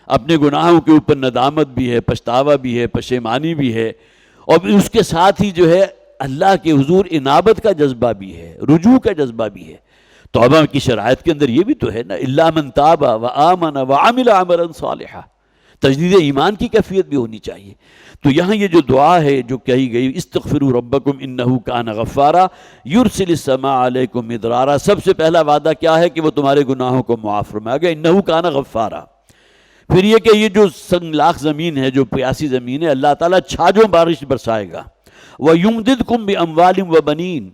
اپنے گناہوں کے اوپر ندامت بھی ہے، پچھتاوا بھی ہے، پشیمانی بھی ہے، اور اس کے ساتھ ہی جو ہے اللہ کے حضور انابت کا جذبہ بھی ہے، رجوع کا جذبہ بھی ہے۔ توبہ کی شرائط کے اندر یہ بھی تو ہے نا، الا من تاب وآمن وعمل عملا صالحا، تجدید ایمان کی کیفیت بھی ہونی چاہیے۔ تو یہاں یہ جو دعا ہے جو کہی گئی، استغفروا ربکم انہ کان غفارا یرسل السماء علیکم مدرارا، سب سے پہلا وعدہ کیا ہے کہ وہ تمہارے گناہوں کو معاف فرمائے گا، انہ کان غفارا۔ پھر یہ کہ یہ جو سنگلاخ زمین ہے، جو پیاسی زمین ہے، اللہ تعالیٰ چھاجوں بارش برسائے گا۔ وَيُمْدِدْكُمْ بِأَمْوَالٍ وَبَنِينَ،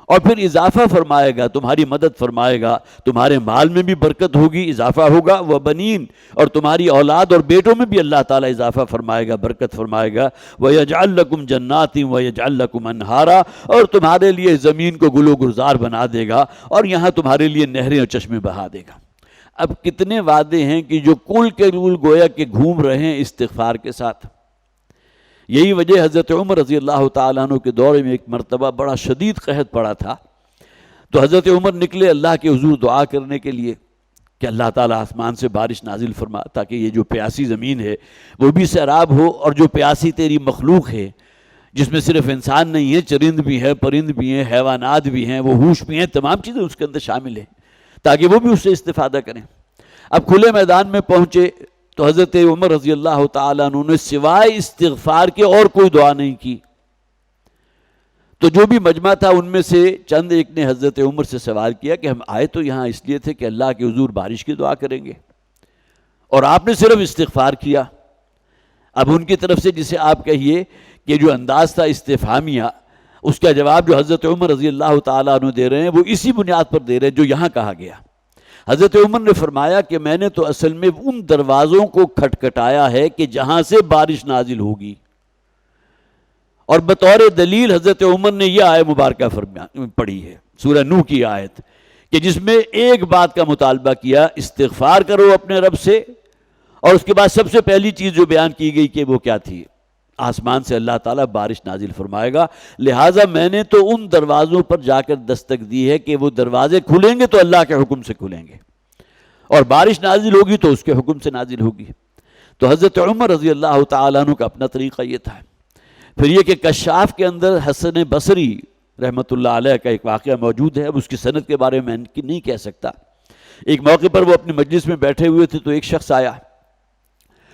اور پھر اضافہ فرمائے گا، تمہاری مدد فرمائے گا، تمہارے مال میں بھی برکت ہوگی، اضافہ ہوگا، وَبَنِينَ، اور تمہاری اولاد اور بیٹوں میں بھی اللہ تعالیٰ اضافہ فرمائے گا، برکت فرمائے گا۔ وَيَجْعَلْ لَكُمْ جَنَّاتٍ وَيَجْعَلْ لَكُمْ أَنْهَارًا، اور تمہارے لیے زمین کو گل و گلزار بنا دے گا، اور یہاں تمہارے لیے نہریں اور چشمے بہا دے گا۔ اب کتنے وعدے ہیں کہ جو کل کے رول گویا کہ گھوم رہے ہیں استغفار کے ساتھ۔ یہی وجہ حضرت عمر رضی اللہ تعالیٰ عنہ کے دور میں ایک مرتبہ بڑا شدید قحط پڑا تھا، تو حضرت عمر نکلے اللہ کے حضور دعا کرنے کے لیے کہ اللہ تعالیٰ آسمان سے بارش نازل فرما تاکہ یہ جو پیاسی زمین ہے وہ بھی سیراب ہو، اور جو پیاسی تیری مخلوق ہے جس میں صرف انسان نہیں ہے، چرند بھی ہے، پرند بھی ہیں، حیوانات بھی ہیں، وہ ہوش بھی ہیں، تمام چیزیں اس کے اندر شامل ہیں تاکہ وہ بھی اس سے استفادہ کریں۔ اب کھلے میدان میں پہنچے تو حضرت عمر رضی اللہ تعالیٰ عنہ نے سوائے استغفار کے اور کوئی دعا نہیں کی۔ تو جو بھی مجمع تھا ان میں سے چند ایک نے حضرت عمر سے سوال کیا کہ ہم آئے تو یہاں اس لیے تھے کہ اللہ کے حضور بارش کی دعا کریں گے، اور آپ نے صرف استغفار کیا۔ اب ان کی طرف سے جسے آپ کہیے کہ جو انداز تھا استفہامیہ، اس کا جواب جو حضرت عمر رضی اللہ تعالیٰ عنہ دے رہے ہیں وہ اسی بنیاد پر دے رہے ہیں جو یہاں کہا گیا۔ حضرت عمر نے فرمایا کہ میں نے تو اصل میں ان دروازوں کو کھٹکھٹایا ہے کہ جہاں سے بارش نازل ہوگی، اور بطور دلیل حضرت عمر نے یہ آیت مبارکہ پڑھی ہے سورہ نوح کی آیت کہ جس میں ایک بات کا مطالبہ کیا، استغفار کرو اپنے رب سے، اور اس کے بعد سب سے پہلی چیز جو بیان کی گئی کہ وہ کیا تھی، آسمان سے اللہ تعالیٰ بارش نازل فرمائے گا، لہٰذا میں نے تو ان دروازوں پر جا کر دستک دی ہے کہ وہ دروازے کھلیں گے تو اللہ کے حکم سے کھلیں گے، اور بارش نازل ہوگی تو اس کے حکم سے نازل ہوگی۔ تو حضرت عمر رضی اللہ تعالیٰ عنہ کا اپنا طریقہ یہ تھا۔ پھر یہ کہ کشاف کے اندر حسن بصری رحمۃ اللہ علیہ کا ایک واقعہ موجود ہے، اب اس کی سند کے بارے میں نہیں کہہ سکتا۔ ایک موقع پر وہ اپنی مجلس میں بیٹھے ہوئے تھے تو ایک شخص آیا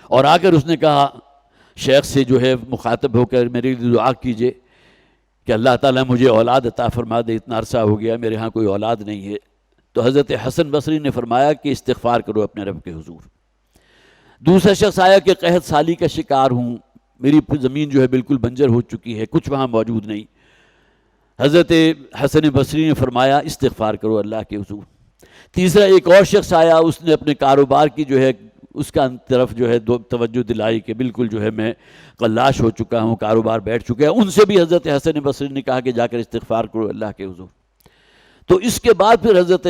اور آ کر اس نے کہا شیخ سے جو ہے مخاطب ہو کر میرے لیے دعا کیجئے کہ اللہ تعالیٰ مجھے اولاد عطا فرما دے، اتنا عرصہ ہو گیا میرے ہاں کوئی اولاد نہیں ہے۔ تو حضرت حسن بصری نے فرمایا کہ استغفار کرو اپنے رب کے حضور۔ دوسرا شخص آیا کہ قحط سالی کا شکار ہوں، میری زمین جو ہے بالکل بنجر ہو چکی ہے، کچھ وہاں موجود نہیں۔ حضرت حسن بصری نے فرمایا استغفار کرو اللہ کے حضور۔ تیسرا ایک اور شخص آیا، اس نے اپنے کاروبار کی جو ہے اس کا طرف جو ہے توجہ دلائی کہ بالکل جو ہے میں قلاش ہو چکا ہوں، کاروبار بیٹھ چکا ہے، ان سے بھی حضرت حسن بصری نے کہا کہ جا کر استغفار کرو اللہ کے حضور۔ تو اس کے بعد پھر حضرت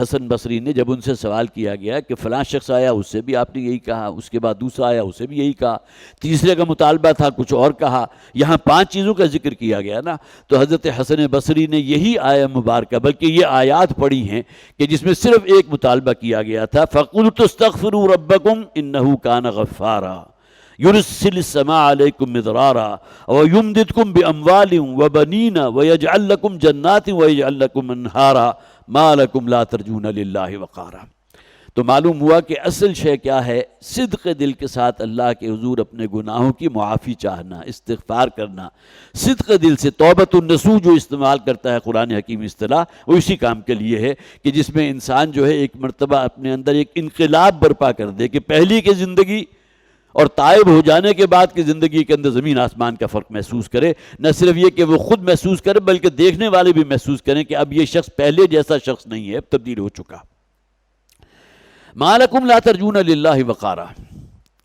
حسن بصری نے جب ان سے سوال کیا گیا کہ فلاں شخص آیا اس سے بھی آپ نے یہی کہا، اس کے بعد دوسرا آیا اسے بھی یہی کہا، تیسرے کا مطالبہ تھا کچھ اور کہا، یہاں 5 چیزوں کا ذکر کیا گیا نا، تو حضرت حسن بصری نے یہی آیت مبارکہ بلکہ یہ آیات پڑھی ہیں کہ جس میں صرف ایک مطالبہ کیا گیا تھا، فَقُلْتُ اسْتَغْفِرُوا رَبَّكُمْ إِنَّهُ كَانَ غَفَّارًا يُرْسِلِ السَّمَاءَ عَلَيْكُمْ مِدْرَارًا وَيُمْدِدْكُمْ بِأَمْوَالٍ وَبَنِينَ وَيَجْعَلْ لَكُمْ جَنَّاتٍ وَيَجْعَلْ لَكُمْ أَنْهَارًا مَا لَكُمْ لَا تَرْجُونَ لِلَّهِ وَقَارًا۔ تو معلوم ہوا کہ اصل شے کیا ہے، صدق دل کے ساتھ اللہ کے حضور اپنے گناہوں کی معافی چاہنا، استغفار کرنا، صدق دل سے توبۃ النصوح جو استعمال کرتا ہے قرآن حکیم اصطلاح، وہ اسی کام کے لیے ہے کہ جس میں انسان جو ہے ایک مرتبہ اپنے اندر ایک انقلاب برپا کر دے کہ پہلی کی زندگی اور تائب ہو جانے کے بعد کی زندگی کے اندر زمین آسمان کا فرق محسوس کرے، نہ صرف یہ کہ وہ خود محسوس کرے بلکہ دیکھنے والے بھی محسوس کریں کہ اب یہ شخص پہلے جیسا شخص نہیں ہے، اب تبدیل ہو چکا۔ مَا لَكُمْ لَا تَرْجُونَ لِلَّهِ وَقَارًا،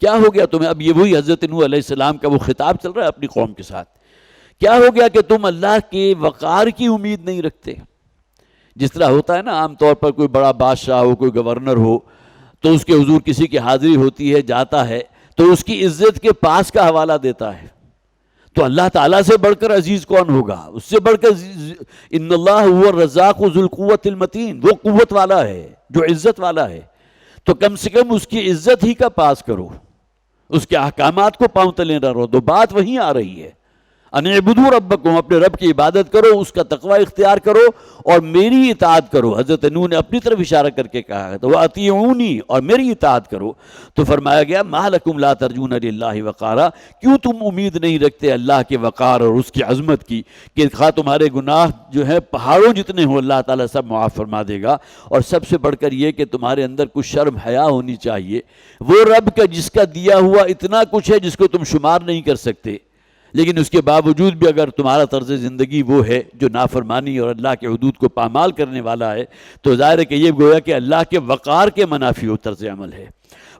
کیا ہو گیا تمہیں؟ اب یہ وہی حضرت نوح علیہ السلام کا وہ خطاب چل رہا ہے اپنی قوم کے ساتھ، کیا ہو گیا کہ تم اللہ کے وقار کی امید نہیں رکھتے؟ جس طرح ہوتا ہے نا عام طور پر کوئی بڑا بادشاہ ہو، کوئی گورنر ہو، تو اس کے حضور کسی کی حاضری ہوتی ہے، جاتا ہے تو اس کی عزت کے پاس کا حوالہ دیتا ہے۔ تو اللہ تعالیٰ سے بڑھ کر عزیز کون ہوگا؟ اس سے بڑھ کر ان اللہ هو الرزاق ذو القوۃ المتین، وہ قوت والا ہے جو عزت والا ہے، تو کم سے کم اس کی عزت ہی کا پاس کرو، اس کے احکامات کو پاؤں تلے نہ رہو۔ تو بات وہیں آ رہی ہے، ان اعبدوا ربکم، اپنے رب کی عبادت کرو، اس کا تقوی اختیار کرو اور میری اطاعت کرو۔ حضرت نوح نے اپنی طرف اشارہ کر کے کہا تو وَأَطِیعُونِی، اور میری اطاعت کرو۔ تو فرمایا گیا مَا لَکُمْ لَا تَرْجُونَ لِلَّهِ وَقَارًا، کیوں تم امید نہیں رکھتے اللہ کے وقار اور اس کی عظمت کی کہ خواہ تمہارے گناہ جو ہے پہاڑوں جتنے ہوں اللہ تعالیٰ سب معاف فرما دے گا، اور سب سے بڑھ کر یہ کہ تمہارے اندر کچھ شرم حیا ہونی چاہیے۔ وہ رب کا جس کا دیا ہوا اتنا کچھ ہے جس کو تم شمار نہیں کر سکتے، لیکن اس کے باوجود بھی اگر تمہارا طرز زندگی وہ ہے جو نافرمانی اور اللہ کے حدود کو پامال کرنے والا ہے، تو ظاہر ہے کہ یہ گویا کہ اللہ کے وقار کے منافی و طرز عمل ہے۔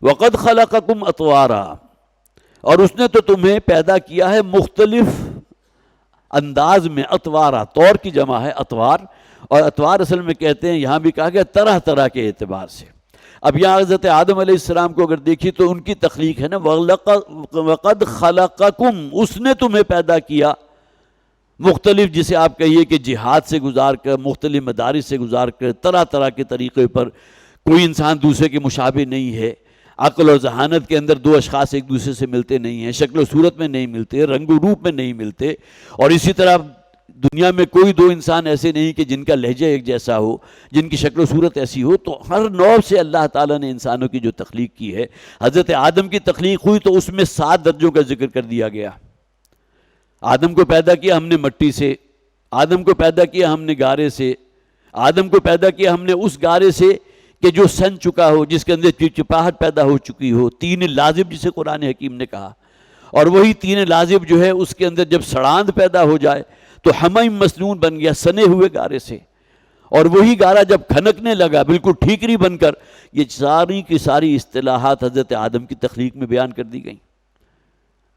وَقَدْ خَلَقَكُمْ أَطْوَارًا، اور اس نے تو تمہیں پیدا کیا ہے مختلف انداز میں، اطوارا طور کی جمع ہے اطوار، اور اطوار اصل میں کہتے ہیں یہاں بھی کہا گیا طرح طرح کے اعتبار سے۔ اب یہاں حضرت آدم علیہ السلام کو اگر دیکھیے تو ان کی تخلیق ہے نا، وَقَدْ خَلَقَكُمْ، اس نے تمہیں پیدا کیا، مختلف جسے آپ کہیے کہ جہاد سے گزار کر، مختلف مدارس سے گزار کر، طرح طرح کے طریقے پر، کوئی انسان دوسرے کے مشابہ نہیں ہے، عقل اور ذہانت کے اندر دو اشخاص ایک دوسرے سے ملتے نہیں ہیں، شکل و صورت میں نہیں ملتے، رنگ و روپ میں نہیں ملتے، اور اسی طرح دنیا میں کوئی دو انسان ایسے نہیں کہ جن کا لہجہ ایک جیسا ہو، جن کی شکل و صورت ایسی ہو. تو ہر نوع سے اللہ تعالیٰ نے انسانوں کی جو تخلیق کی ہے، حضرت آدم کی تخلیق ہوئی تو اس میں 7 درجوں کا ذکر کر دیا گیا. آدم کو پیدا کیا ہم نے مٹی سے، آدم کو پیدا کیا ہم نے گارے سے، آدم کو پیدا کیا ہم نے اس گارے سے کہ جو سن چکا ہو، جس کے اندر چپچپاہٹ پیدا ہو چکی ہو، تین لازب جسے قرآن حکیم نے کہا. اور وہی تین لازب جو ہے اس کے اندر جب سڑاند پیدا ہو جائے تو حمیم مسنون بن گیا، سنے ہوئے گارے سے. اور وہی گارا جب کھنکنے لگا بالکل ٹھیکری بن کر، یہ ساری کی ساری اصطلاحات حضرت آدم کی تخلیق میں بیان کر دی گئیں.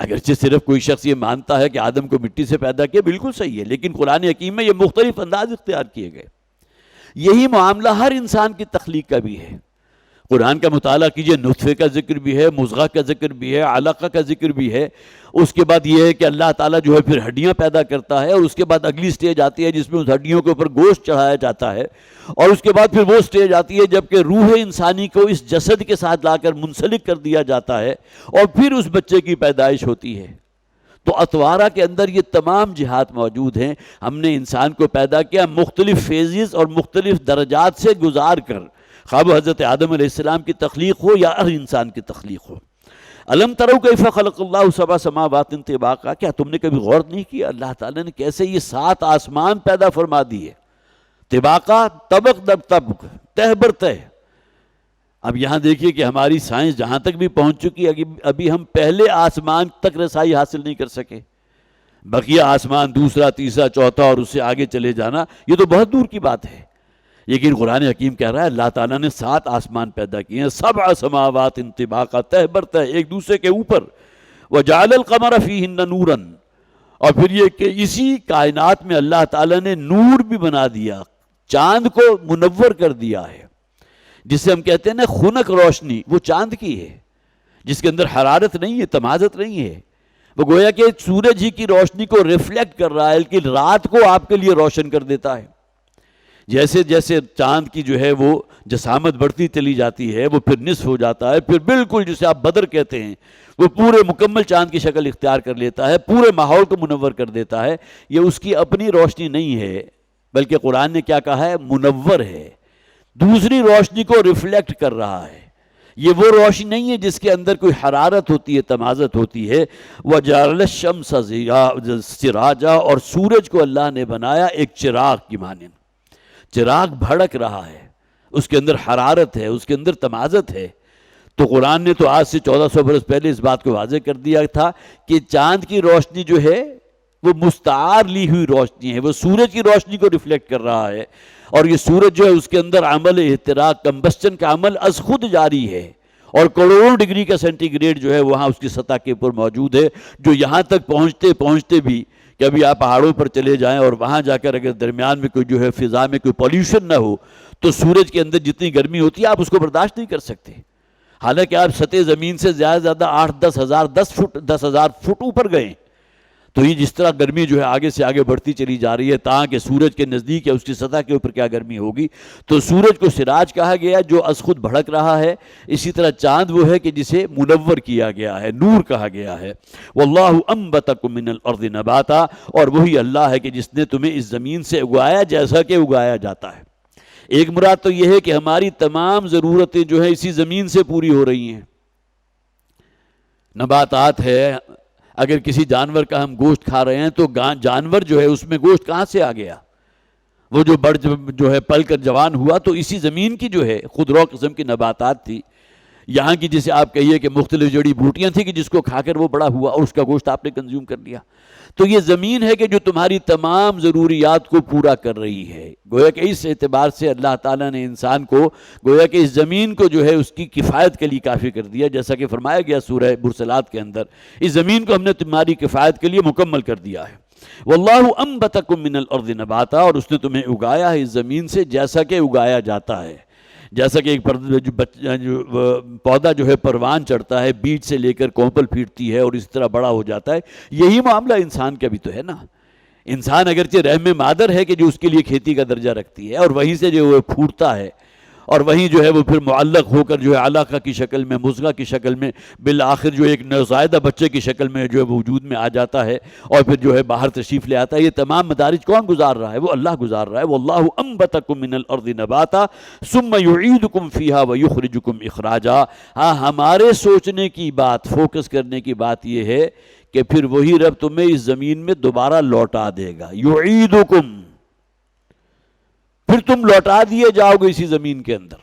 اگرچہ صرف کوئی شخص یہ مانتا ہے کہ آدم کو مٹی سے پیدا کیا، بالکل صحیح ہے، لیکن قرآن حکیم میں یہ مختلف انداز اختیار کیے گئے. یہی معاملہ ہر انسان کی تخلیق کا بھی ہے. قرآن کا مطالعہ کیجئے، نطفے کا ذکر بھی ہے، مضغہ کا ذکر بھی ہے، علقہ کا ذکر بھی ہے. اس کے بعد یہ ہے کہ اللہ تعالیٰ جو ہے پھر ہڈیاں پیدا کرتا ہے، اور اس کے بعد اگلی سٹیج آتی ہے جس میں اس ہڈیوں کے اوپر گوشت چڑھایا جاتا ہے. اور اس کے بعد پھر وہ سٹیج آتی ہے جب کہ روح انسانی کو اس جسد کے ساتھ لا کر منسلک کر دیا جاتا ہے، اور پھر اس بچے کی پیدائش ہوتی ہے. تو اتوارا کے اندر یہ تمام جہات موجود ہیں. ہم نے انسان کو پیدا کیا مختلف فیزز اور مختلف درجات سے گزار کر، خواب حضرت آدم علیہ السلام کی تخلیق ہو یا ہر انسان کی تخلیق ہو. الم تروا کیف خلق اللہ سبع سماوات طباقا، کیا تم نے کبھی غور نہیں کیا اللہ تعالیٰ نے کیسے یہ 7 آسمان پیدا فرما دیے، طباقا، طبق در طبق، تہ بر تہ. اب یہاں دیکھیے کہ ہماری سائنس جہاں تک بھی پہنچ چکی ہے، ابھی ہم پہلے آسمان تک رسائی حاصل نہیں کر سکے. بقیہ آسمان، دوسرا، تیسرا، چوتھا اور اس سے آگے چلے جانا، یہ تو بہت دور کی بات ہے. لیکن قرآن حکیم کہہ رہا ہے اللہ تعالیٰ نے 7 آسمان پیدا کیے ہیں، 7 سماوات طباقا، تہ بر تہ، ایک دوسرے کے اوپر. وجعل القمر فیہن نورا، اور پھر یہ کہ اسی کائنات میں اللہ تعالیٰ نے نور بھی بنا دیا، چاند کو منور کر دیا ہے. جسے ہم کہتے ہیں نا خنک روشنی، وہ چاند کی ہے، جس کے اندر حرارت نہیں ہے، تمازت نہیں ہے. وہ گویا کہ سورج ہی کی روشنی کو ریفلیکٹ کر رہا ہے، کہ رات کو آپ کے لیے روشن کر دیتا ہے. جیسے جیسے چاند کی جو ہے وہ جسامت بڑھتی چلی جاتی ہے، وہ پھر نصف ہو جاتا ہے، پھر بالکل جسے آپ بدر کہتے ہیں، وہ پورے مکمل چاند کی شکل اختیار کر لیتا ہے، پورے ماحول کو منور کر دیتا ہے. یہ اس کی اپنی روشنی نہیں ہے، بلکہ قرآن نے کیا کہا ہے، منور ہے، دوسری روشنی کو ریفلیکٹ کر رہا ہے. یہ وہ روشنی نہیں ہے جس کے اندر کوئی حرارت ہوتی ہے، تمازت ہوتی ہے. وَجَعَلَ الشَّمْسَ سِرَاجًا، اور سورج کو اللہ نے بنایا ایک چراغ کی مانند. چراغ بھڑک رہا ہے، اس کے اندر حرارت ہے، اس کے اندر تمازت ہے. تو قرآن نے تو آج سے 1400 برس پہلے اس بات کو واضح کر دیا تھا کہ چاند کی روشنی جو ہے وہ مستعار لی ہوئی روشنی ہے، وہ سورج کی روشنی کو ریفلیکٹ کر رہا ہے. اور یہ سورج جو ہے اس کے اندر عمل احتراق، کمبسچن کا عمل از خود جاری ہے، اور کروڑوں ڈگری کا سینٹی گریڈ جو ہے وہاں اس کی سطح کے اوپر موجود ہے، جو یہاں تک پہنچتے پہنچتے بھی کہ ابھی آپ پہاڑوں پر چلے جائیں اور وہاں جا کر اگر درمیان میں کوئی جو ہے فضا میں کوئی پولیوشن نہ ہو تو سورج کے اندر جتنی گرمی ہوتی ہے آپ اس کو برداشت نہیں کر سکتے. حالانکہ آپ سطح زمین سے زیادہ زیادہ 10 ہزار فٹ اوپر گئے، تو یہ جس طرح گرمی جو ہے آگے سے آگے بڑھتی چلی جا رہی ہے تاکہ سورج کے نزدیک یا اس کی سطح کے اوپر کیا گرمی ہوگی. تو سورج کو سراج کہا گیا جو از خود بھڑک رہا ہے. اسی طرح چاند وہ ہے کہ جسے منور کیا گیا ہے، نور کہا گیا ہے. واللہ انبتکم من الارض نباتا، اور وہی اللہ ہے کہ جس نے تمہیں اس زمین سے اگایا جیسا کہ اگایا جاتا ہے. ایک مراد تو یہ ہے کہ ہماری تمام ضرورتیں جو ہیں اسی زمین سے پوری ہو رہی ہیں. نباتات ہے، اگر کسی جانور کا ہم گوشت کھا رہے ہیں تو جانور جو ہے اس میں گوشت کہاں سے آ گیا؟ وہ جو ہے پل کر جوان ہوا تو اسی زمین کی جو ہے خودرو قسم کی نباتات تھی. یہاں کی جسے آپ کہیے کہ مختلف جڑی بوٹیاں تھیں کہ جس کو کھا کر وہ بڑا ہوا اور اس کا گوشت آپ نے کنزیوم کر لیا. تو یہ زمین ہے کہ جو تمہاری تمام ضروریات کو پورا کر رہی ہے. گویا کہ اس اعتبار سے اللہ تعالیٰ نے انسان کو گویا کہ اس زمین کو جو ہے اس کی کفایت کے لیے کافی کر دیا، جیسا کہ فرمایا گیا سورہ مرسلات کے اندر، اس زمین کو ہم نے تمہاری کفایت کے لیے مکمل کر دیا ہے. واللہ انبتکم من الارض نباتا، اور اس نے تمہیں اگایا ہے اس زمین سے جیسا کہ اگایا جاتا ہے. جیسا کہ ایک پودا جو ہے پروان چڑھتا ہے، بیج سے لے کر کومپل پھیٹتی ہے اور اس طرح بڑا ہو جاتا ہے، یہی معاملہ انسان کا بھی تو ہے نا۔ انسان اگرچہ رحم مادر ہے کہ جو اس کے لیے کھیتی کا درجہ رکھتی ہے، اور وہیں سے جو وہ پھوٹتا ہے، اور وہیں جو ہے وہ پھر معلق ہو کر جو ہے علاقہ کی شکل میں، مضغہ کی شکل میں، بالآخر جو ایک نوزائیدہ بچے کی شکل میں جو ہے وجود میں آ جاتا ہے، اور پھر جو ہے باہر تشریف لے آتا ہے۔ یہ تمام مدارج کون گزار رہا ہے؟ وہ اللہ گزار رہا ہے۔ وَاللَّهُ أَنبَتَكُم مِّنَ الْأَرْضِ نَبَاتًا ثُمَّ يُعِيدُكُم فِيهَا وَيُخْرِجُكُم إِخْرَاجًا۔ ہاں، ہمارے سوچنے کی بات، فوکس کرنے کی بات یہ ہے کہ پھر وہی رب تمہیں اس زمین میں دوبارہ لوٹا دے گا۔ يُعِيدُكُم، پھر تم لوٹا دیے جاؤ گے اسی زمین کے اندر۔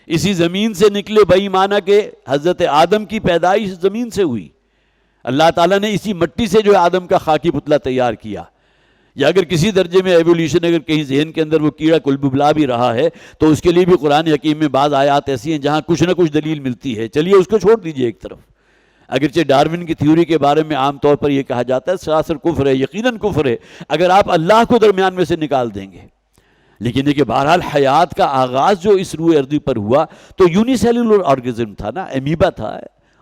اسی زمین سے نکلے، بھائی مانا کہ حضرت آدم کی پیدائش زمین سے ہوئی، اللہ تعالیٰ نے اسی مٹی سے جو ہے آدم کا خاکی پتلا تیار کیا۔ یا اگر کسی درجے میں ایولیوشن اگر کہیں ذہن کے اندر وہ کیڑا کلبلا بھی رہا ہے تو اس کے لیے بھی قرآن حکیم میں بعض آیات ایسی ہیں جہاں کچھ نہ کچھ دلیل ملتی ہے، چلیے اس کو چھوڑ دیجئے ایک طرف۔ اگرچہ ڈارون کی تھیوری کے بارے میں عام طور پر یہ کہا جاتا ہے سراسر کفر ہے، یقیناً کفر ہے اگر آپ اللہ کو درمیان میں سے نکال دیں گے، لیکن یہ کہ بہرحال حیات کا آغاز جو اس روئے ارضی پر ہوا تو یونی سیلولر آرگزم تھا نا، امیبا تھا،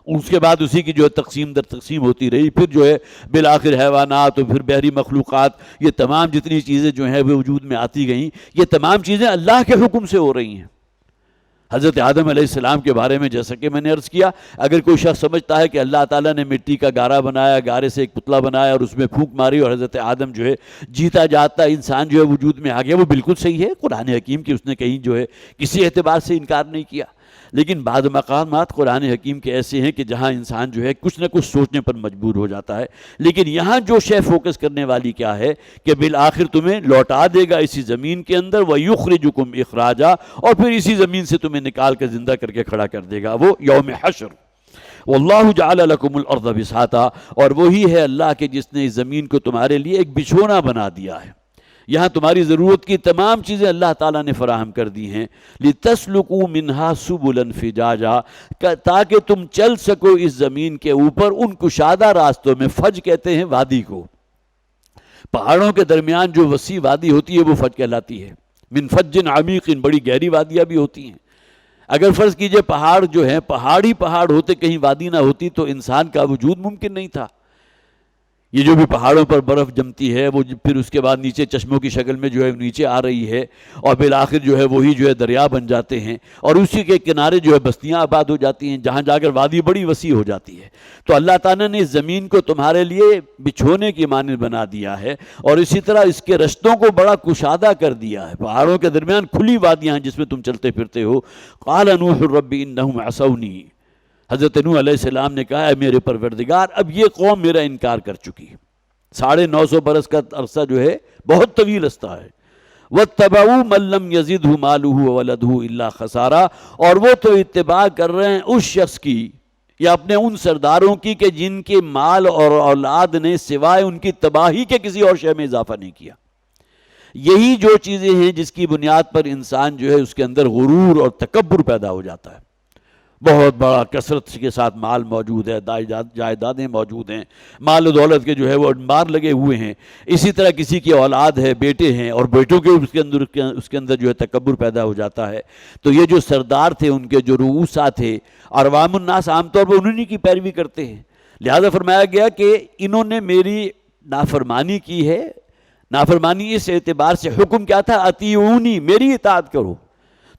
اس کے بعد اسی کی جو ہے تقسیم در تقسیم ہوتی رہی، پھر جو ہے بالآخر حیوانات اور پھر بحری مخلوقات، یہ تمام جتنی چیزیں جو ہیں وہ وجود میں آتی گئیں، یہ تمام چیزیں اللہ کے حکم سے ہو رہی ہیں۔ حضرت آدم علیہ السلام کے بارے میں جیسا کہ میں نے عرض کیا، اگر کوئی شخص سمجھتا ہے کہ اللہ تعالیٰ نے مٹی کا گارا بنایا، گارے سے ایک پتلا بنایا اور اس میں پھونک ماری اور حضرت آدم جو ہے جیتا جاتا انسان جو ہے وجود میں آ گیا، وہ بالکل صحیح ہے، قرآن حکیم کی اس نے کہیں جو ہے کسی اعتبار سے انکار نہیں کیا۔ لیکن بعض مقامات قرآن حکیم کے ایسے ہیں کہ جہاں انسان جو ہے کچھ نہ کچھ سوچنے پر مجبور ہو جاتا ہے۔ لیکن یہاں جو شے فوکس کرنے والی کیا ہے کہ بالآخر تمہیں لوٹا دے گا اسی زمین کے اندر، وَيُخْرِجُكُمْ إِخْرَاجًا، اور پھر اسی زمین سے تمہیں نکال کر زندہ کر کے کھڑا کر دے گا، وہ یوم حشر۔ وَاللَّهُ جَعَلَ لَكُمُ الْأَرْضَ بِسَاطًا، اور وہی ہے اللہ کہ جس نے اس زمین کو تمہارے لیے ایک بچھونا بنا دیا ہے۔ یہاں تمہاری ضرورت کی تمام چیزیں اللہ تعالیٰ نے فراہم کر دی ہیں، لِتَسْلُكُوا مِنْهَا سُبُلًا فِجَاجًا، تاکہ تم چل سکو اس زمین کے اوپر ان کشادہ راستوں میں۔ فج کہتے ہیں وادی کو، پہاڑوں کے درمیان جو وسیع وادی ہوتی ہے وہ فج کہلاتی ہے۔ من فج عمیق، بڑی گہری وادیاں بھی ہوتی ہیں۔ اگر فرض کیجئے پہاڑ جو ہیں پہاڑی پہاڑ ہوتے، کہیں وادی نہ ہوتی تو انسان کا وجود ممکن نہیں تھا۔ یہ جو بھی پہاڑوں پر برف جمتی ہے وہ پھر اس کے بعد نیچے چشموں کی شکل میں جو ہے نیچے آ رہی ہے، اور بالآخر جو ہے وہی جو ہے دریا بن جاتے ہیں، اور اسی کے کنارے جو ہے بستیاں آباد ہو جاتی ہیں، جہاں جا کر وادی بڑی وسیع ہو جاتی ہے۔ تو اللہ تعالیٰ نے اس زمین کو تمہارے لیے بچھونے کی مانند بنا دیا ہے، اور اسی طرح اس کے رشتوں کو بڑا کشادہ کر دیا ہے۔ پہاڑوں کے درمیان کھلی وادیاں ہیں جس میں تم چلتے پھرتے ہو۔ قال نوح رب انہم عصونی، حضرت نوح علیہ السلام نے کہا، اے میرے پروردگار اب یہ قوم میرا انکار کر چکی ہے۔ 950 برس کا عرصہ جو ہے بہت طویل عرصہ ہے۔ وَاتَّبَعُوا مَن لَّمْ يَزِدْهُ مَالُهُ وَوَلَدُهُ إِلَّا خَسَارًا، اور وہ تو اتباع کر رہے ہیں اس شخص کی یا اپنے ان سرداروں کی کہ جن کے مال اور اولاد نے سوائے ان کی تباہی کے کسی اور شے میں اضافہ نہیں کیا۔ یہی جو چیزیں ہیں جس کی بنیاد پر انسان جو ہے اس کے اندر غرور اور تکبر پیدا ہو جاتا ہے۔ بہت بڑا کثرت کے ساتھ مال موجود ہے، جائیدادیں موجود ہیں، مال و دولت کے جو ہے وہ انبار لگے ہوئے ہیں، اسی طرح کسی کی اولاد ہے، بیٹے ہیں، اور بیٹوں کے اس کے اندر جو ہے تکبر پیدا ہو جاتا ہے۔ تو یہ جو سردار تھے، ان کے جو رؤوسا تھے، عوام الناس عام طور پر انہی کی پیروی کرتے ہیں، لہذا فرمایا گیا کہ انہوں نے میری نافرمانی کی ہے۔ نافرمانی اس اعتبار سے حکم کیا تھا، اطیعونی، میری اطاعت کرو،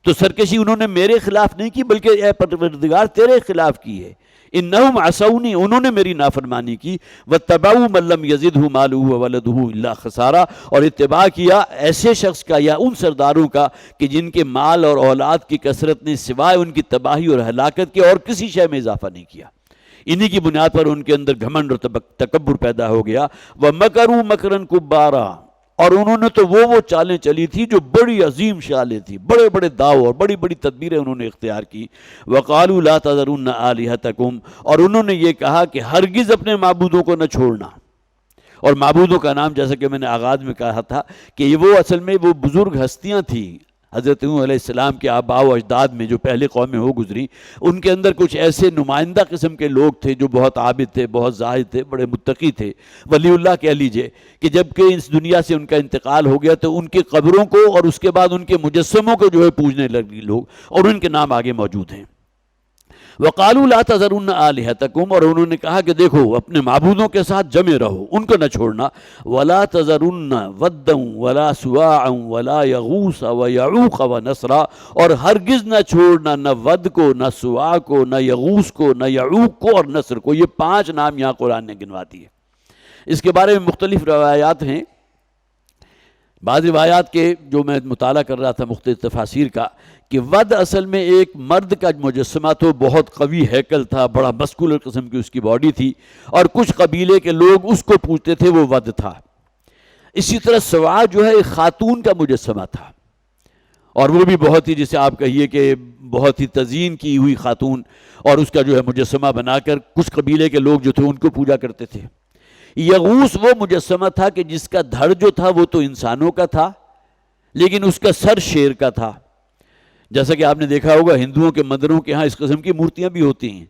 تو سرکشی انہوں نے میرے خلاف نہیں کی بلکہ اے پروردگار تیرے خلاف کی ہے۔ انہم عصونی، انہوں نے میری نافرمانی کی۔ واتبعوا من لم يزدہ مالہ وولدہ الا خسارا، اور اتباع کیا ایسے شخص کا یا ان سرداروں کا کہ جن کے مال اور اولاد کی کثرت نے سوائے ان کی تباہی اور ہلاکت کے اور کسی شے میں اضافہ نہیں کیا۔ انہی کی بنیاد پر ان کے اندر گھمنڈ اور تکبر پیدا ہو گیا۔ وَمَكَرُوا مَكْرًا كُبَّارًا، اور انہوں نے تو وہ چالیں چلی تھی جو بڑی عظیم چالیں تھی، بڑے بڑے داؤ اور بڑی بڑی تدبیریں انہوں نے اختیار کی۔ وَقَالُوا لَا تَذَرُنَّ آلِهَتَكُمْ، اور انہوں نے یہ کہا کہ ہرگز اپنے معبودوں کو نہ چھوڑنا۔ اور معبودوں کا نام جیسا کہ میں نے آغاز میں کہا تھا کہ وہ اصل میں وہ بزرگ ہستیاں تھیں، حضرت نوح علیہ السلام کے آباء و اجداد میں جو پہلے قومیں ہو گزری، ان کے اندر کچھ ایسے نمائندہ قسم کے لوگ تھے جو بہت عابد تھے، بہت زاہد تھے، بڑے متقی تھے، ولی اللہ کہہ لیجئے، کہ جب کہ اس دنیا سے ان کا انتقال ہو گیا تو ان کی قبروں کو اور اس کے بعد ان کے مجسموں کو جو ہے پوجنے لگے لوگ، اور ان کے نام آگے موجود ہیں۔ وَقَالُوا لَا تَذَرُنَّ آلِهَتَكُمْ، اور انہوں نے کہا کہ دیکھو اپنے معبودوں کے ساتھ جمے رہو، ان کو نہ چھوڑنا۔ وَلَا تَذَرُنَّ وَدًّا وَلَا سُوَاعًا وَلَا يَغُوثَ وَيَعُوقَ وَنَسْرًا، اور ہرگز نہ چھوڑنا نہ ود کو، نہ سوا کو، نہ یغوث کو، نہ یعوق کو اور نصر کو۔ یہ 5 نام یہاں قرآن نے گنوا دیے۔ اس کے بارے میں مختلف روایات ہیں۔ بعض روایات کے جو میں مطالعہ کر رہا تھا مختلف تفاسیر کا، کہ ود اصل میں ایک مرد کا مجسمہ تو بہت قوی ہیکل تھا، بڑا مسکولر قسم کی اس کی باڈی تھی، اور کچھ قبیلے کے لوگ اس کو پوجتے تھے، وہ ود تھا۔ اسی طرح سوا جو ہے ایک خاتون کا مجسمہ تھا، اور وہ بھی بہت ہی جسے آپ کہیے کہ بہت ہی تزئین کی ہوئی خاتون، اور اس کا جو ہے مجسمہ بنا کر کچھ قبیلے کے لوگ جو تھے ان کو پوجا کرتے تھے۔ یغوث وہ مجسمہ تھا کہ جس کا دھڑ جو تھا وہ تو انسانوں کا تھا، لیکن اس کا سر شیر کا تھا۔ جیسا کہ آپ نے دیکھا ہوگا ہندوؤں کے مندروں کے ہاں اس قسم کی مورتیاں بھی ہوتی ہیں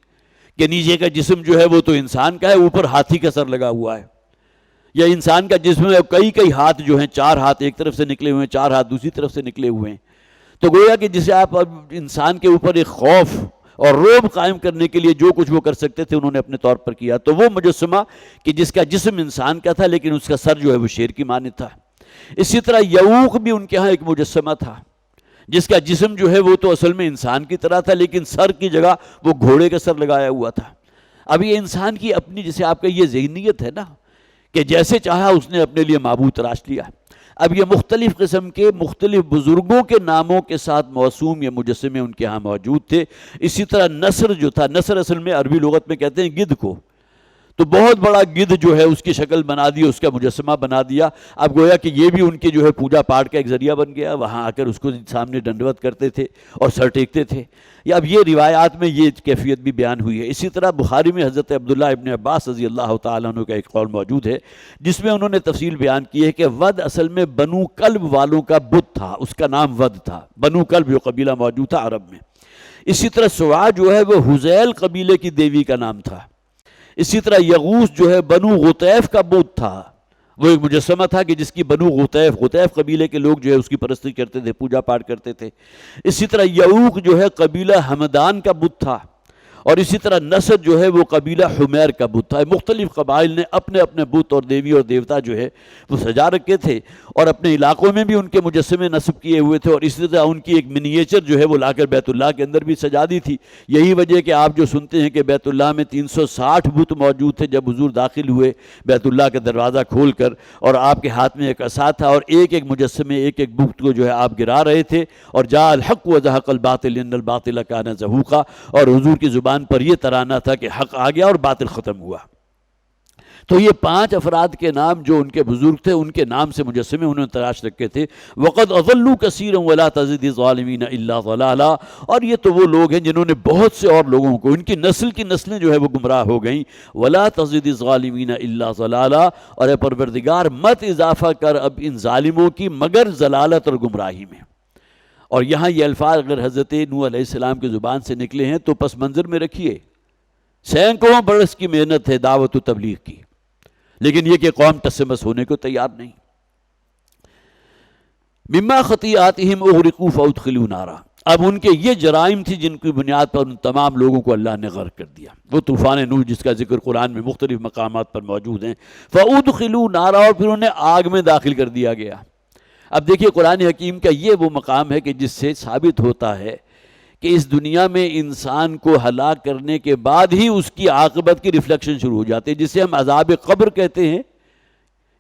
کہ نیچے کا جسم جو ہے وہ تو انسان کا ہے، اوپر ہاتھی کا سر لگا ہوا ہے، یا انسان کا جسم ہے، کئی ہاتھ جو ہیں، 4 ہاتھ ایک طرف سے نکلے ہوئے ہیں، 4 ہاتھ دوسری طرف سے نکلے ہوئے ہیں۔ تو گویا کہ جسے آپ اب انسان کے اوپر ایک خوف اور رعب قائم کرنے کے لیے جو کچھ وہ کر سکتے تھے انہوں نے اپنے طور پر کیا۔ تو وہ مجسمہ کہ جس کا جسم انسان کا تھا لیکن اس کا سر جو ہے وہ شیر کی مانند تھا۔ اسی طرح یعوق بھی ان کے ہاں ایک مجسمہ تھا جس کا جسم جو ہے وہ تو اصل میں انسان کی طرح تھا، لیکن سر کی جگہ وہ گھوڑے کا سر لگایا ہوا تھا۔ اب یہ انسان کی اپنی جسے آپ کا یہ ذہنیت ہے نا کہ جیسے چاہا اس نے اپنے لیے معبود تراش لیا۔ اب یہ مختلف قسم کے مختلف بزرگوں کے ناموں کے ساتھ موسوم یہ مجسمے ان کے ہاں موجود تھے۔ اسی طرح نسر جو تھا، نسر اصل میں عربی لغت میں کہتے ہیں گدھ کو، تو بہت بڑا گدھ جو ہے اس کی شکل بنا دی، اس کا مجسمہ بنا دیا۔ اب گویا کہ یہ بھی ان کے جو ہے پوجا پاٹ کا ایک ذریعہ بن گیا، وہاں آ کر اس کو سامنے دنڈوت کرتے تھے اور سر ٹیکتے تھے۔ یا اب یہ روایات میں یہ کیفیت بھی بیان ہوئی ہے۔ اسی طرح بخاری میں حضرت عبداللہ ابن عباس رضی اللہ تعالیٰ عنہ کا ایک قول موجود ہے جس میں انہوں نے تفصیل بیان کی ہے کہ ود اصل میں بنو کلب والوں کا بت تھا، اس کا نام ود تھا، بنو کلب جو قبیلہ موجود تھا عرب میں۔ اسی طرح سوا جو ہے وہ حزیل قبیلے کی دیوی کا نام تھا۔ اسی طرح یغوث جو ہے بنو غطیف کا بت تھا، وہ ایک مجسمہ تھا کہ جس کی بنو غطیف قبیلے کے لوگ جو ہے اس کی پرستش کرتے تھے، پوجا پاٹ کرتے تھے۔ اسی طرح یعوق جو ہے قبیلہ ہمدان کا بت تھا، اور اسی طرح نصر جو ہے وہ قبیلہ حمیر کا بت تھا۔ مختلف قبائل نے اپنے اپنے بت اور دیوی اور دیوتا جو ہے وہ سجا رکھے تھے، اور اپنے علاقوں میں بھی ان کے مجسمے نصب کیے ہوئے تھے، اور اسی طرح ان کی ایک منییچر جو ہے وہ لا کر بیت اللہ کے اندر بھی سجا دی تھی۔ یہی وجہ کہ آپ جو سنتے ہیں کہ بیت اللہ میں 360 بت موجود تھے جب حضور داخل ہوئے بیت اللہ کا دروازہ کھول کر، اور آپ کے ہاتھ میں ایک عصا تھا، اور ایک ایک مجسمے ایک ایک بت کو جو ہے آپ گرا رہے تھے، اور جاء الحق وزهق الباطل ان الباطل كان زهوقا، اور حضور کی زبان پر یہ ترانہ تھا کہ حق آ گیا اور باطل ختم ہوا۔ تو یہ 5 افراد کے نام جو ان کے بزرگ تھے ان کے نام سے مجسمے انہوں نے تراش رکھے تھے۔ وَقَدْ أَضَلُّوا كَثِيرًا وَلَا تَزِدِ الظَّالِمِينَ إِلَّا ضَلَالًا، اور یہ تو وہ لوگ ہیں جنہوں نے بہت سے اور لوگوں کو، ان کی نسل کی نسلیں جو ہے وہ گمراہ ہو گئیں۔ وَلَا تَزِدِ الظَّالِمِينَ إِلَّا ضَلَالًا، اور اے پروردگار مت اضافہ کر اب ان ظالموں کی مگر ضلالت اور گمراہی میں۔ اور یہاں یہ الفاظ اگر حضرت نوح علیہ السلام کی زبان سے نکلے ہیں تو پس منظر میں رکھیے، سینکڑوں برس کی محنت ہے دعوت و تبلیغ کی، لیکن یہ کہ قوم ٹسمس ہونے کو تیار نہیں۔ مما خطیئاتہم اغرقوا فادخلوا نارا، اب ان کے یہ جرائم تھی جن کی بنیاد پر ان تمام لوگوں کو اللہ نے غرق کر دیا۔ وہ طوفان نوح جس کا ذکر قرآن میں مختلف مقامات پر موجود ہیں، فادخلوا نارا، اور پھر انہیں آگ میں داخل کر دیا گیا۔ اب دیکھیے قرآن حکیم کا یہ وہ مقام ہے کہ جس سے ثابت ہوتا ہے کہ اس دنیا میں انسان کو ہلاک کرنے کے بعد ہی اس کی عاقبت کی ریفلیکشن شروع ہو جاتی ہے، جسے ہم عذاب قبر کہتے ہیں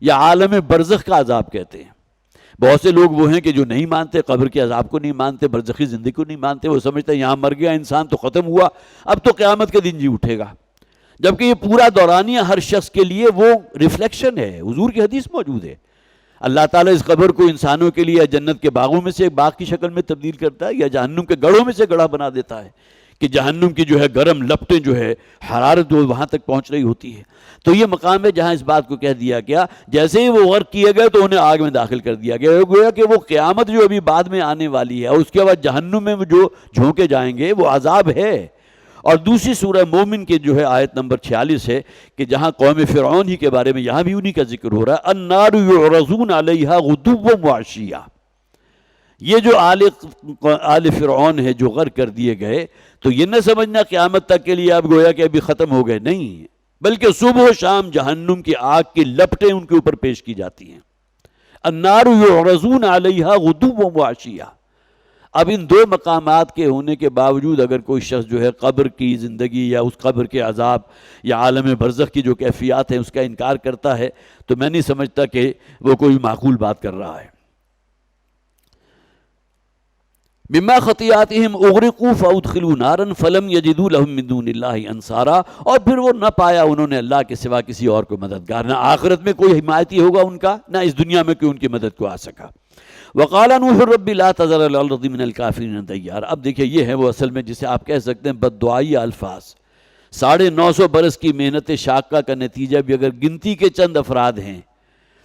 یا عالم برزخ کا عذاب کہتے ہیں۔ بہت سے لوگ وہ ہیں کہ جو نہیں مانتے، قبر کے عذاب کو نہیں مانتے، برزخی زندگی کو نہیں مانتے، وہ سمجھتے ہیں یہاں مر گیا انسان تو ختم ہوا، اب تو قیامت کے دن جی اٹھے گا، جبکہ یہ پورا دورانیہ ہر شخص کے لیے وہ ریفلیکشن ہے۔ حضور کی حدیث موجود ہے، اللہ تعالیٰ اس قبر کو انسانوں کے لیے جنت کے باغوں میں سے ایک باغ کی شکل میں تبدیل کرتا ہے یا جہنم کے گڑھوں میں سے گڑھا بنا دیتا ہے کہ جہنم کی جو ہے گرم لپٹیں جو ہے حرارت وہ وہاں تک پہنچ رہی ہوتی ہے۔ تو یہ مقام ہے جہاں اس بات کو کہہ دیا گیا، جیسے ہی وہ غرق کیے گئے تو انہیں آگ میں داخل کر دیا گیا، گویا کہ وہ قیامت جو ابھی بعد میں آنے والی ہے اور اس کے بعد جہنم میں جو جھونکے جائیں گے وہ عذاب ہے۔ اور دوسری سورہ مومن کے جو ہے آیت نمبر 46 ہے کہ جہاں قوم فرعون ہی کے بارے میں یہاں بھی انہی کا ذکر ہو رہا ہے، النار یعرضون علیہا غدوا وعشیا۔ یہ جو آل فرعون ہے جو غرق کر دیے گئے، تو یہ نہ سمجھنا قیامت تک کے لیے اب گویا کہ ابھی ختم ہو گئے، نہیں، بلکہ صبح و شام جہنم کی آگ کی لپٹیں ان کے اوپر پیش کی جاتی ہیں۔ النار یعرضون علیہا غدوا وعشیا۔ اب ان دو مقامات کے ہونے کے باوجود اگر کوئی شخص جو ہے قبر کی زندگی یا اس قبر کے عذاب یا عالم برزخ کی جو کیفیات ہیں اس کا انکار کرتا ہے تو میں نہیں سمجھتا کہ وہ کوئی معقول بات کر رہا ہے۔ مما خطیاتہم اغرقوا فادخلوا نارا فلم یجدوا لهم من دون اللہ انصارا، اور پھر وہ نہ پایا انہوں نے اللہ کے سوا کسی اور کو مددگار، نہ آخرت میں کوئی حمایتی ہوگا ان کا، نہ اس دنیا میں کوئی ان کی مدد کو آ سکا۔ وقال نوح رب لا تذر علی الارض من الکافرین دیار۔ اب دیکھیں یہ ہے وہ اصل میں جسے آپ کہہ سکتے ہیں بد دعائی الفاظ۔ 950 برس کی محنت شاقہ کا نتیجہ بھی اگر گنتی کے چند افراد ہیں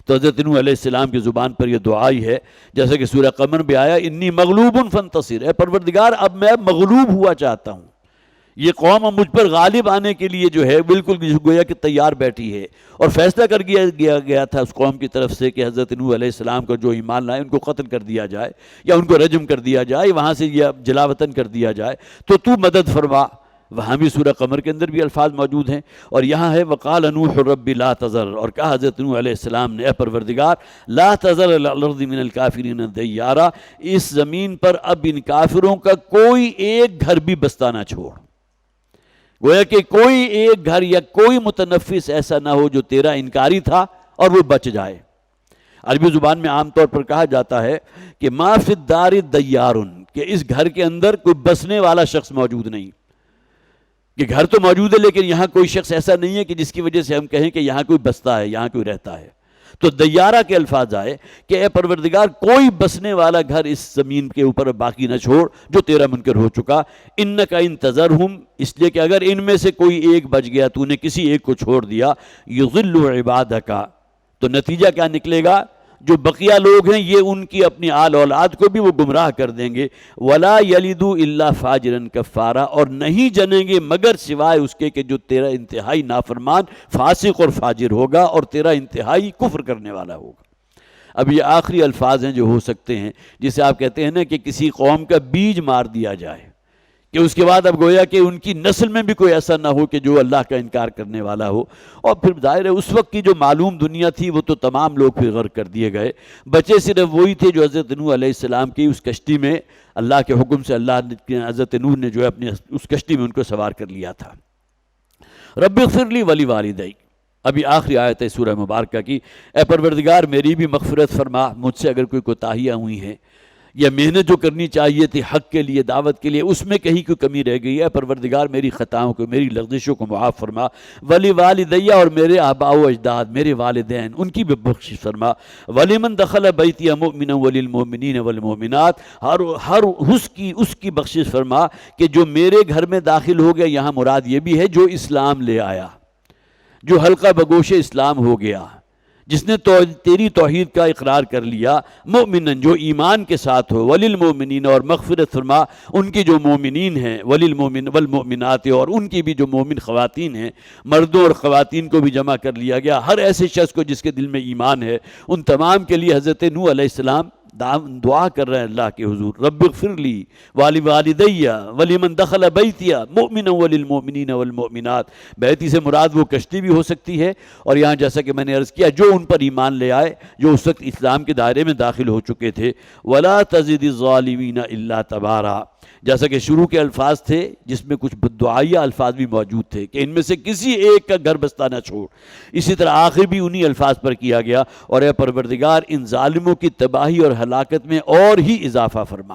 تو حضرت نوح علیہ السلام کی زبان پر یہ دعائی ہے، جیسا کہ سورہ قمر بھی آیا، انی مغلوب فانتصر، اے پروردگار اب میں مغلوب ہوا چاہتا ہوں۔ یہ قوم اب مجھ پر غالب آنے کے لیے جو ہے بالکل گویا کہ تیار بیٹھی ہے، اور فیصلہ کر گیا تھا اس قوم کی طرف سے کہ حضرت نوح علیہ السلام کا جو ایمان لائے ان کو قتل کر دیا جائے یا ان کو رجم کر دیا جائے، وہاں سے یہ جلا وطن کر دیا جائے، تو مدد فرما۔ وہاں بھی سورہ قمر کے اندر بھی الفاظ موجود ہیں، اور یہاں ہے وقال نوح رب لا تذر، اور کہا حضرت نوح علیہ السلام نے اے پروردگار لا تذر علی الارض من الکافرین دیارا، اس زمین پر اب ان کافروں کا کوئی ایک گھر بھی بستہ نہ چھوڑ، گویا کہ کوئی ایک گھر یا کوئی متنفس ایسا نہ ہو جو تیرا انکاری تھا اور وہ بچ جائے۔ عربی زبان میں عام طور پر کہا جاتا ہے کہ ما فی الدار دیارن، کہ اس گھر کے اندر کوئی بسنے والا شخص موجود نہیں، کہ گھر تو موجود ہے لیکن یہاں کوئی شخص ایسا نہیں ہے کہ جس کی وجہ سے ہم کہیں کہ یہاں کوئی بستا ہے، یہاں کوئی رہتا ہے۔ تو دیارہ کے الفاظ آئے کہ اے پروردگار کوئی بسنے والا گھر اس زمین کے اوپر باقی نہ چھوڑ جو تیرا منکر ہو چکا، انک ان تذرہم، اس لیے کہ اگر ان میں سے کوئی ایک بچ گیا، تو نے کسی ایک کو چھوڑ دیا، یضل عبادک، تو نتیجہ کیا نکلے گا؟ جو بقیہ لوگ ہیں یہ ان کی اپنی آل اولاد کو بھی وہ گمراہ کر دیں گے، ولا یلدوا الا فاجرا کفارا، اور نہیں جنیں گے مگر سوائے اس کے کہ جو تیرا انتہائی نافرمان فاسق اور فاجر ہوگا اور تیرا انتہائی کفر کرنے والا ہوگا۔ اب یہ آخری الفاظ ہیں جو ہو سکتے ہیں، جسے آپ کہتے ہیں نا کہ کسی قوم کا بیج مار دیا جائے کہ اس کے بعد اب گویا کہ ان کی نسل میں بھی کوئی ایسا نہ ہو کہ جو اللہ کا انکار کرنے والا ہو۔ اور پھر ظاہر ہے اس وقت کی جو معلوم دنیا تھی وہ تو تمام لوگ پھر غرق کر دیے گئے، بچے صرف وہی تھے جو حضرت نوح علیہ السلام کی اس کشتی میں اللہ کے حکم سے اللہ نے حضرت نوح نے جو ہے اپنی اس کشتی میں ان کو سوار کر لیا تھا۔ رب اغفر لی ولی والدی، ابھی آخری آیت ہے سورہ مبارکہ کی، اے پروردگار میری بھی مغفرت فرما، مجھ سے اگر کوئی کوتاہیاں ہوئی ہیں یا محنت جو کرنی چاہیے تھی حق کے لیے دعوت کے لیے اس میں کہیں کوئی کمی رہ گئی ہے، پروردگار میری خطاؤں کو میری لغزشوں کو معاف فرما، ولی والدیہ، اور میرے آباء و اجداد میرے والدین ان کی بھی بخشش فرما، ولمن دخل بیتی مؤمنا وللمؤمنین والمؤمنات، ہر اس کی بخشش فرما کہ جو میرے گھر میں داخل ہو گیا، یہاں مراد یہ بھی ہے جو اسلام لے آیا، جو حلقہ بگوش اسلام ہو گیا، جس نے تیری توحید کا اقرار کر لیا، مومنن جو ایمان کے ساتھ ہو، وللمؤمنین، اور مغفرت فرما ان کی جو مومنین ہیں، والمؤمنات، اور ان کی بھی جو مومن خواتین ہیں، مردوں اور خواتین کو بھی جمع کر لیا گیا، ہر ایسے شخص کو جس کے دل میں ایمان ہے، ان تمام کے لیے حضرت نوح علیہ السلام دعا کر رہے ہیں اللہ کے حضور، رب اغفر لی والی والدیہ ولمن دخل بیتیہ مؤمنا وللمؤمنین والمؤمنات۔ بیتی سے مراد وہ کشتی بھی ہو سکتی ہے، اور یہاں جیسا کہ میں نے عرض کیا جو ان پر ایمان لے آئے، جو اس وقت اسلام کے دائرے میں داخل ہو چکے تھے، ولا تزد الظالمین الا تبارا، جیسا کہ شروع کے الفاظ تھے جس میں کچھ بددعائیہ الفاظ بھی موجود تھے کہ ان میں سے کسی ایک کا گھر بستہ نہ چھوڑ، اسی طرح آخر بھی انہی الفاظ پر کیا گیا، اور اے پروردگار ان ظالموں کی تباہی اور ہلاکت میں اور ہی اضافہ فرما۔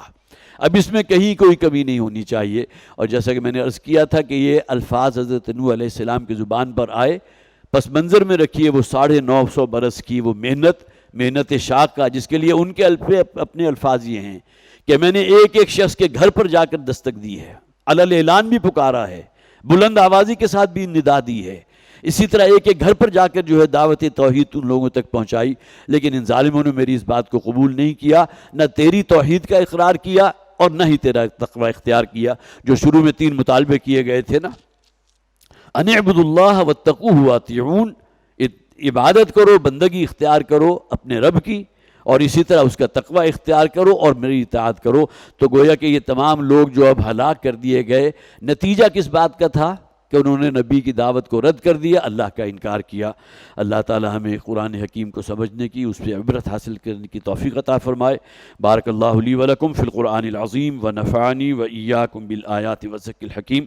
اب اس میں کہیں کوئی کمی نہیں ہونی چاہیے، اور جیسا کہ میں نے عرض کیا تھا کہ یہ الفاظ حضرت نوح علیہ السلام کی زبان پر آئے، پس منظر میں رکھیے وہ 950 برس کی وہ محنت شاقہ، جس کے لیے ان کے اپنے الفاظ یہ ہیں کہ میں نے ایک ایک شخص کے گھر پر جا کر دستک دی ہے، علل اعلان بھی پکارا ہے، بلند آوازی کے ساتھ بھی ندا دی ہے، اسی طرح ایک ایک گھر پر جا کر جو ہے دعوت توحید ان لوگوں تک پہنچائی، لیکن ان ظالموں نے میری اس بات کو قبول نہیں کیا، نہ تیری توحید کا اقرار کیا اور نہ ہی تیرا تقوی اختیار کیا، جو شروع میں 3 مطالبے کیے گئے تھے نا، ان اعبدوا اللہ واتقوہ واطیعون، عبادت کرو، بندگی اختیار کرو اپنے رب کی، اور اسی طرح اس کا تقوی اختیار کرو اور میری اطاعت کرو۔ تو گویا کہ یہ تمام لوگ جو اب ہلاک کر دیے گئے، نتیجہ کس بات کا تھا کہ انہوں نے نبی کی دعوت کو رد کر دیا، اللہ کا انکار کیا۔ اللہ تعالی ہمیں قرآن حکیم کو سمجھنے کی، اس پہ عبرت حاصل کرنے کی توفیق عطا فرمائے۔ بارک اللہ لی ولکم فی القرآن العظیم ونفعنی وإیاکم بالآیات والذکر الحکیم۔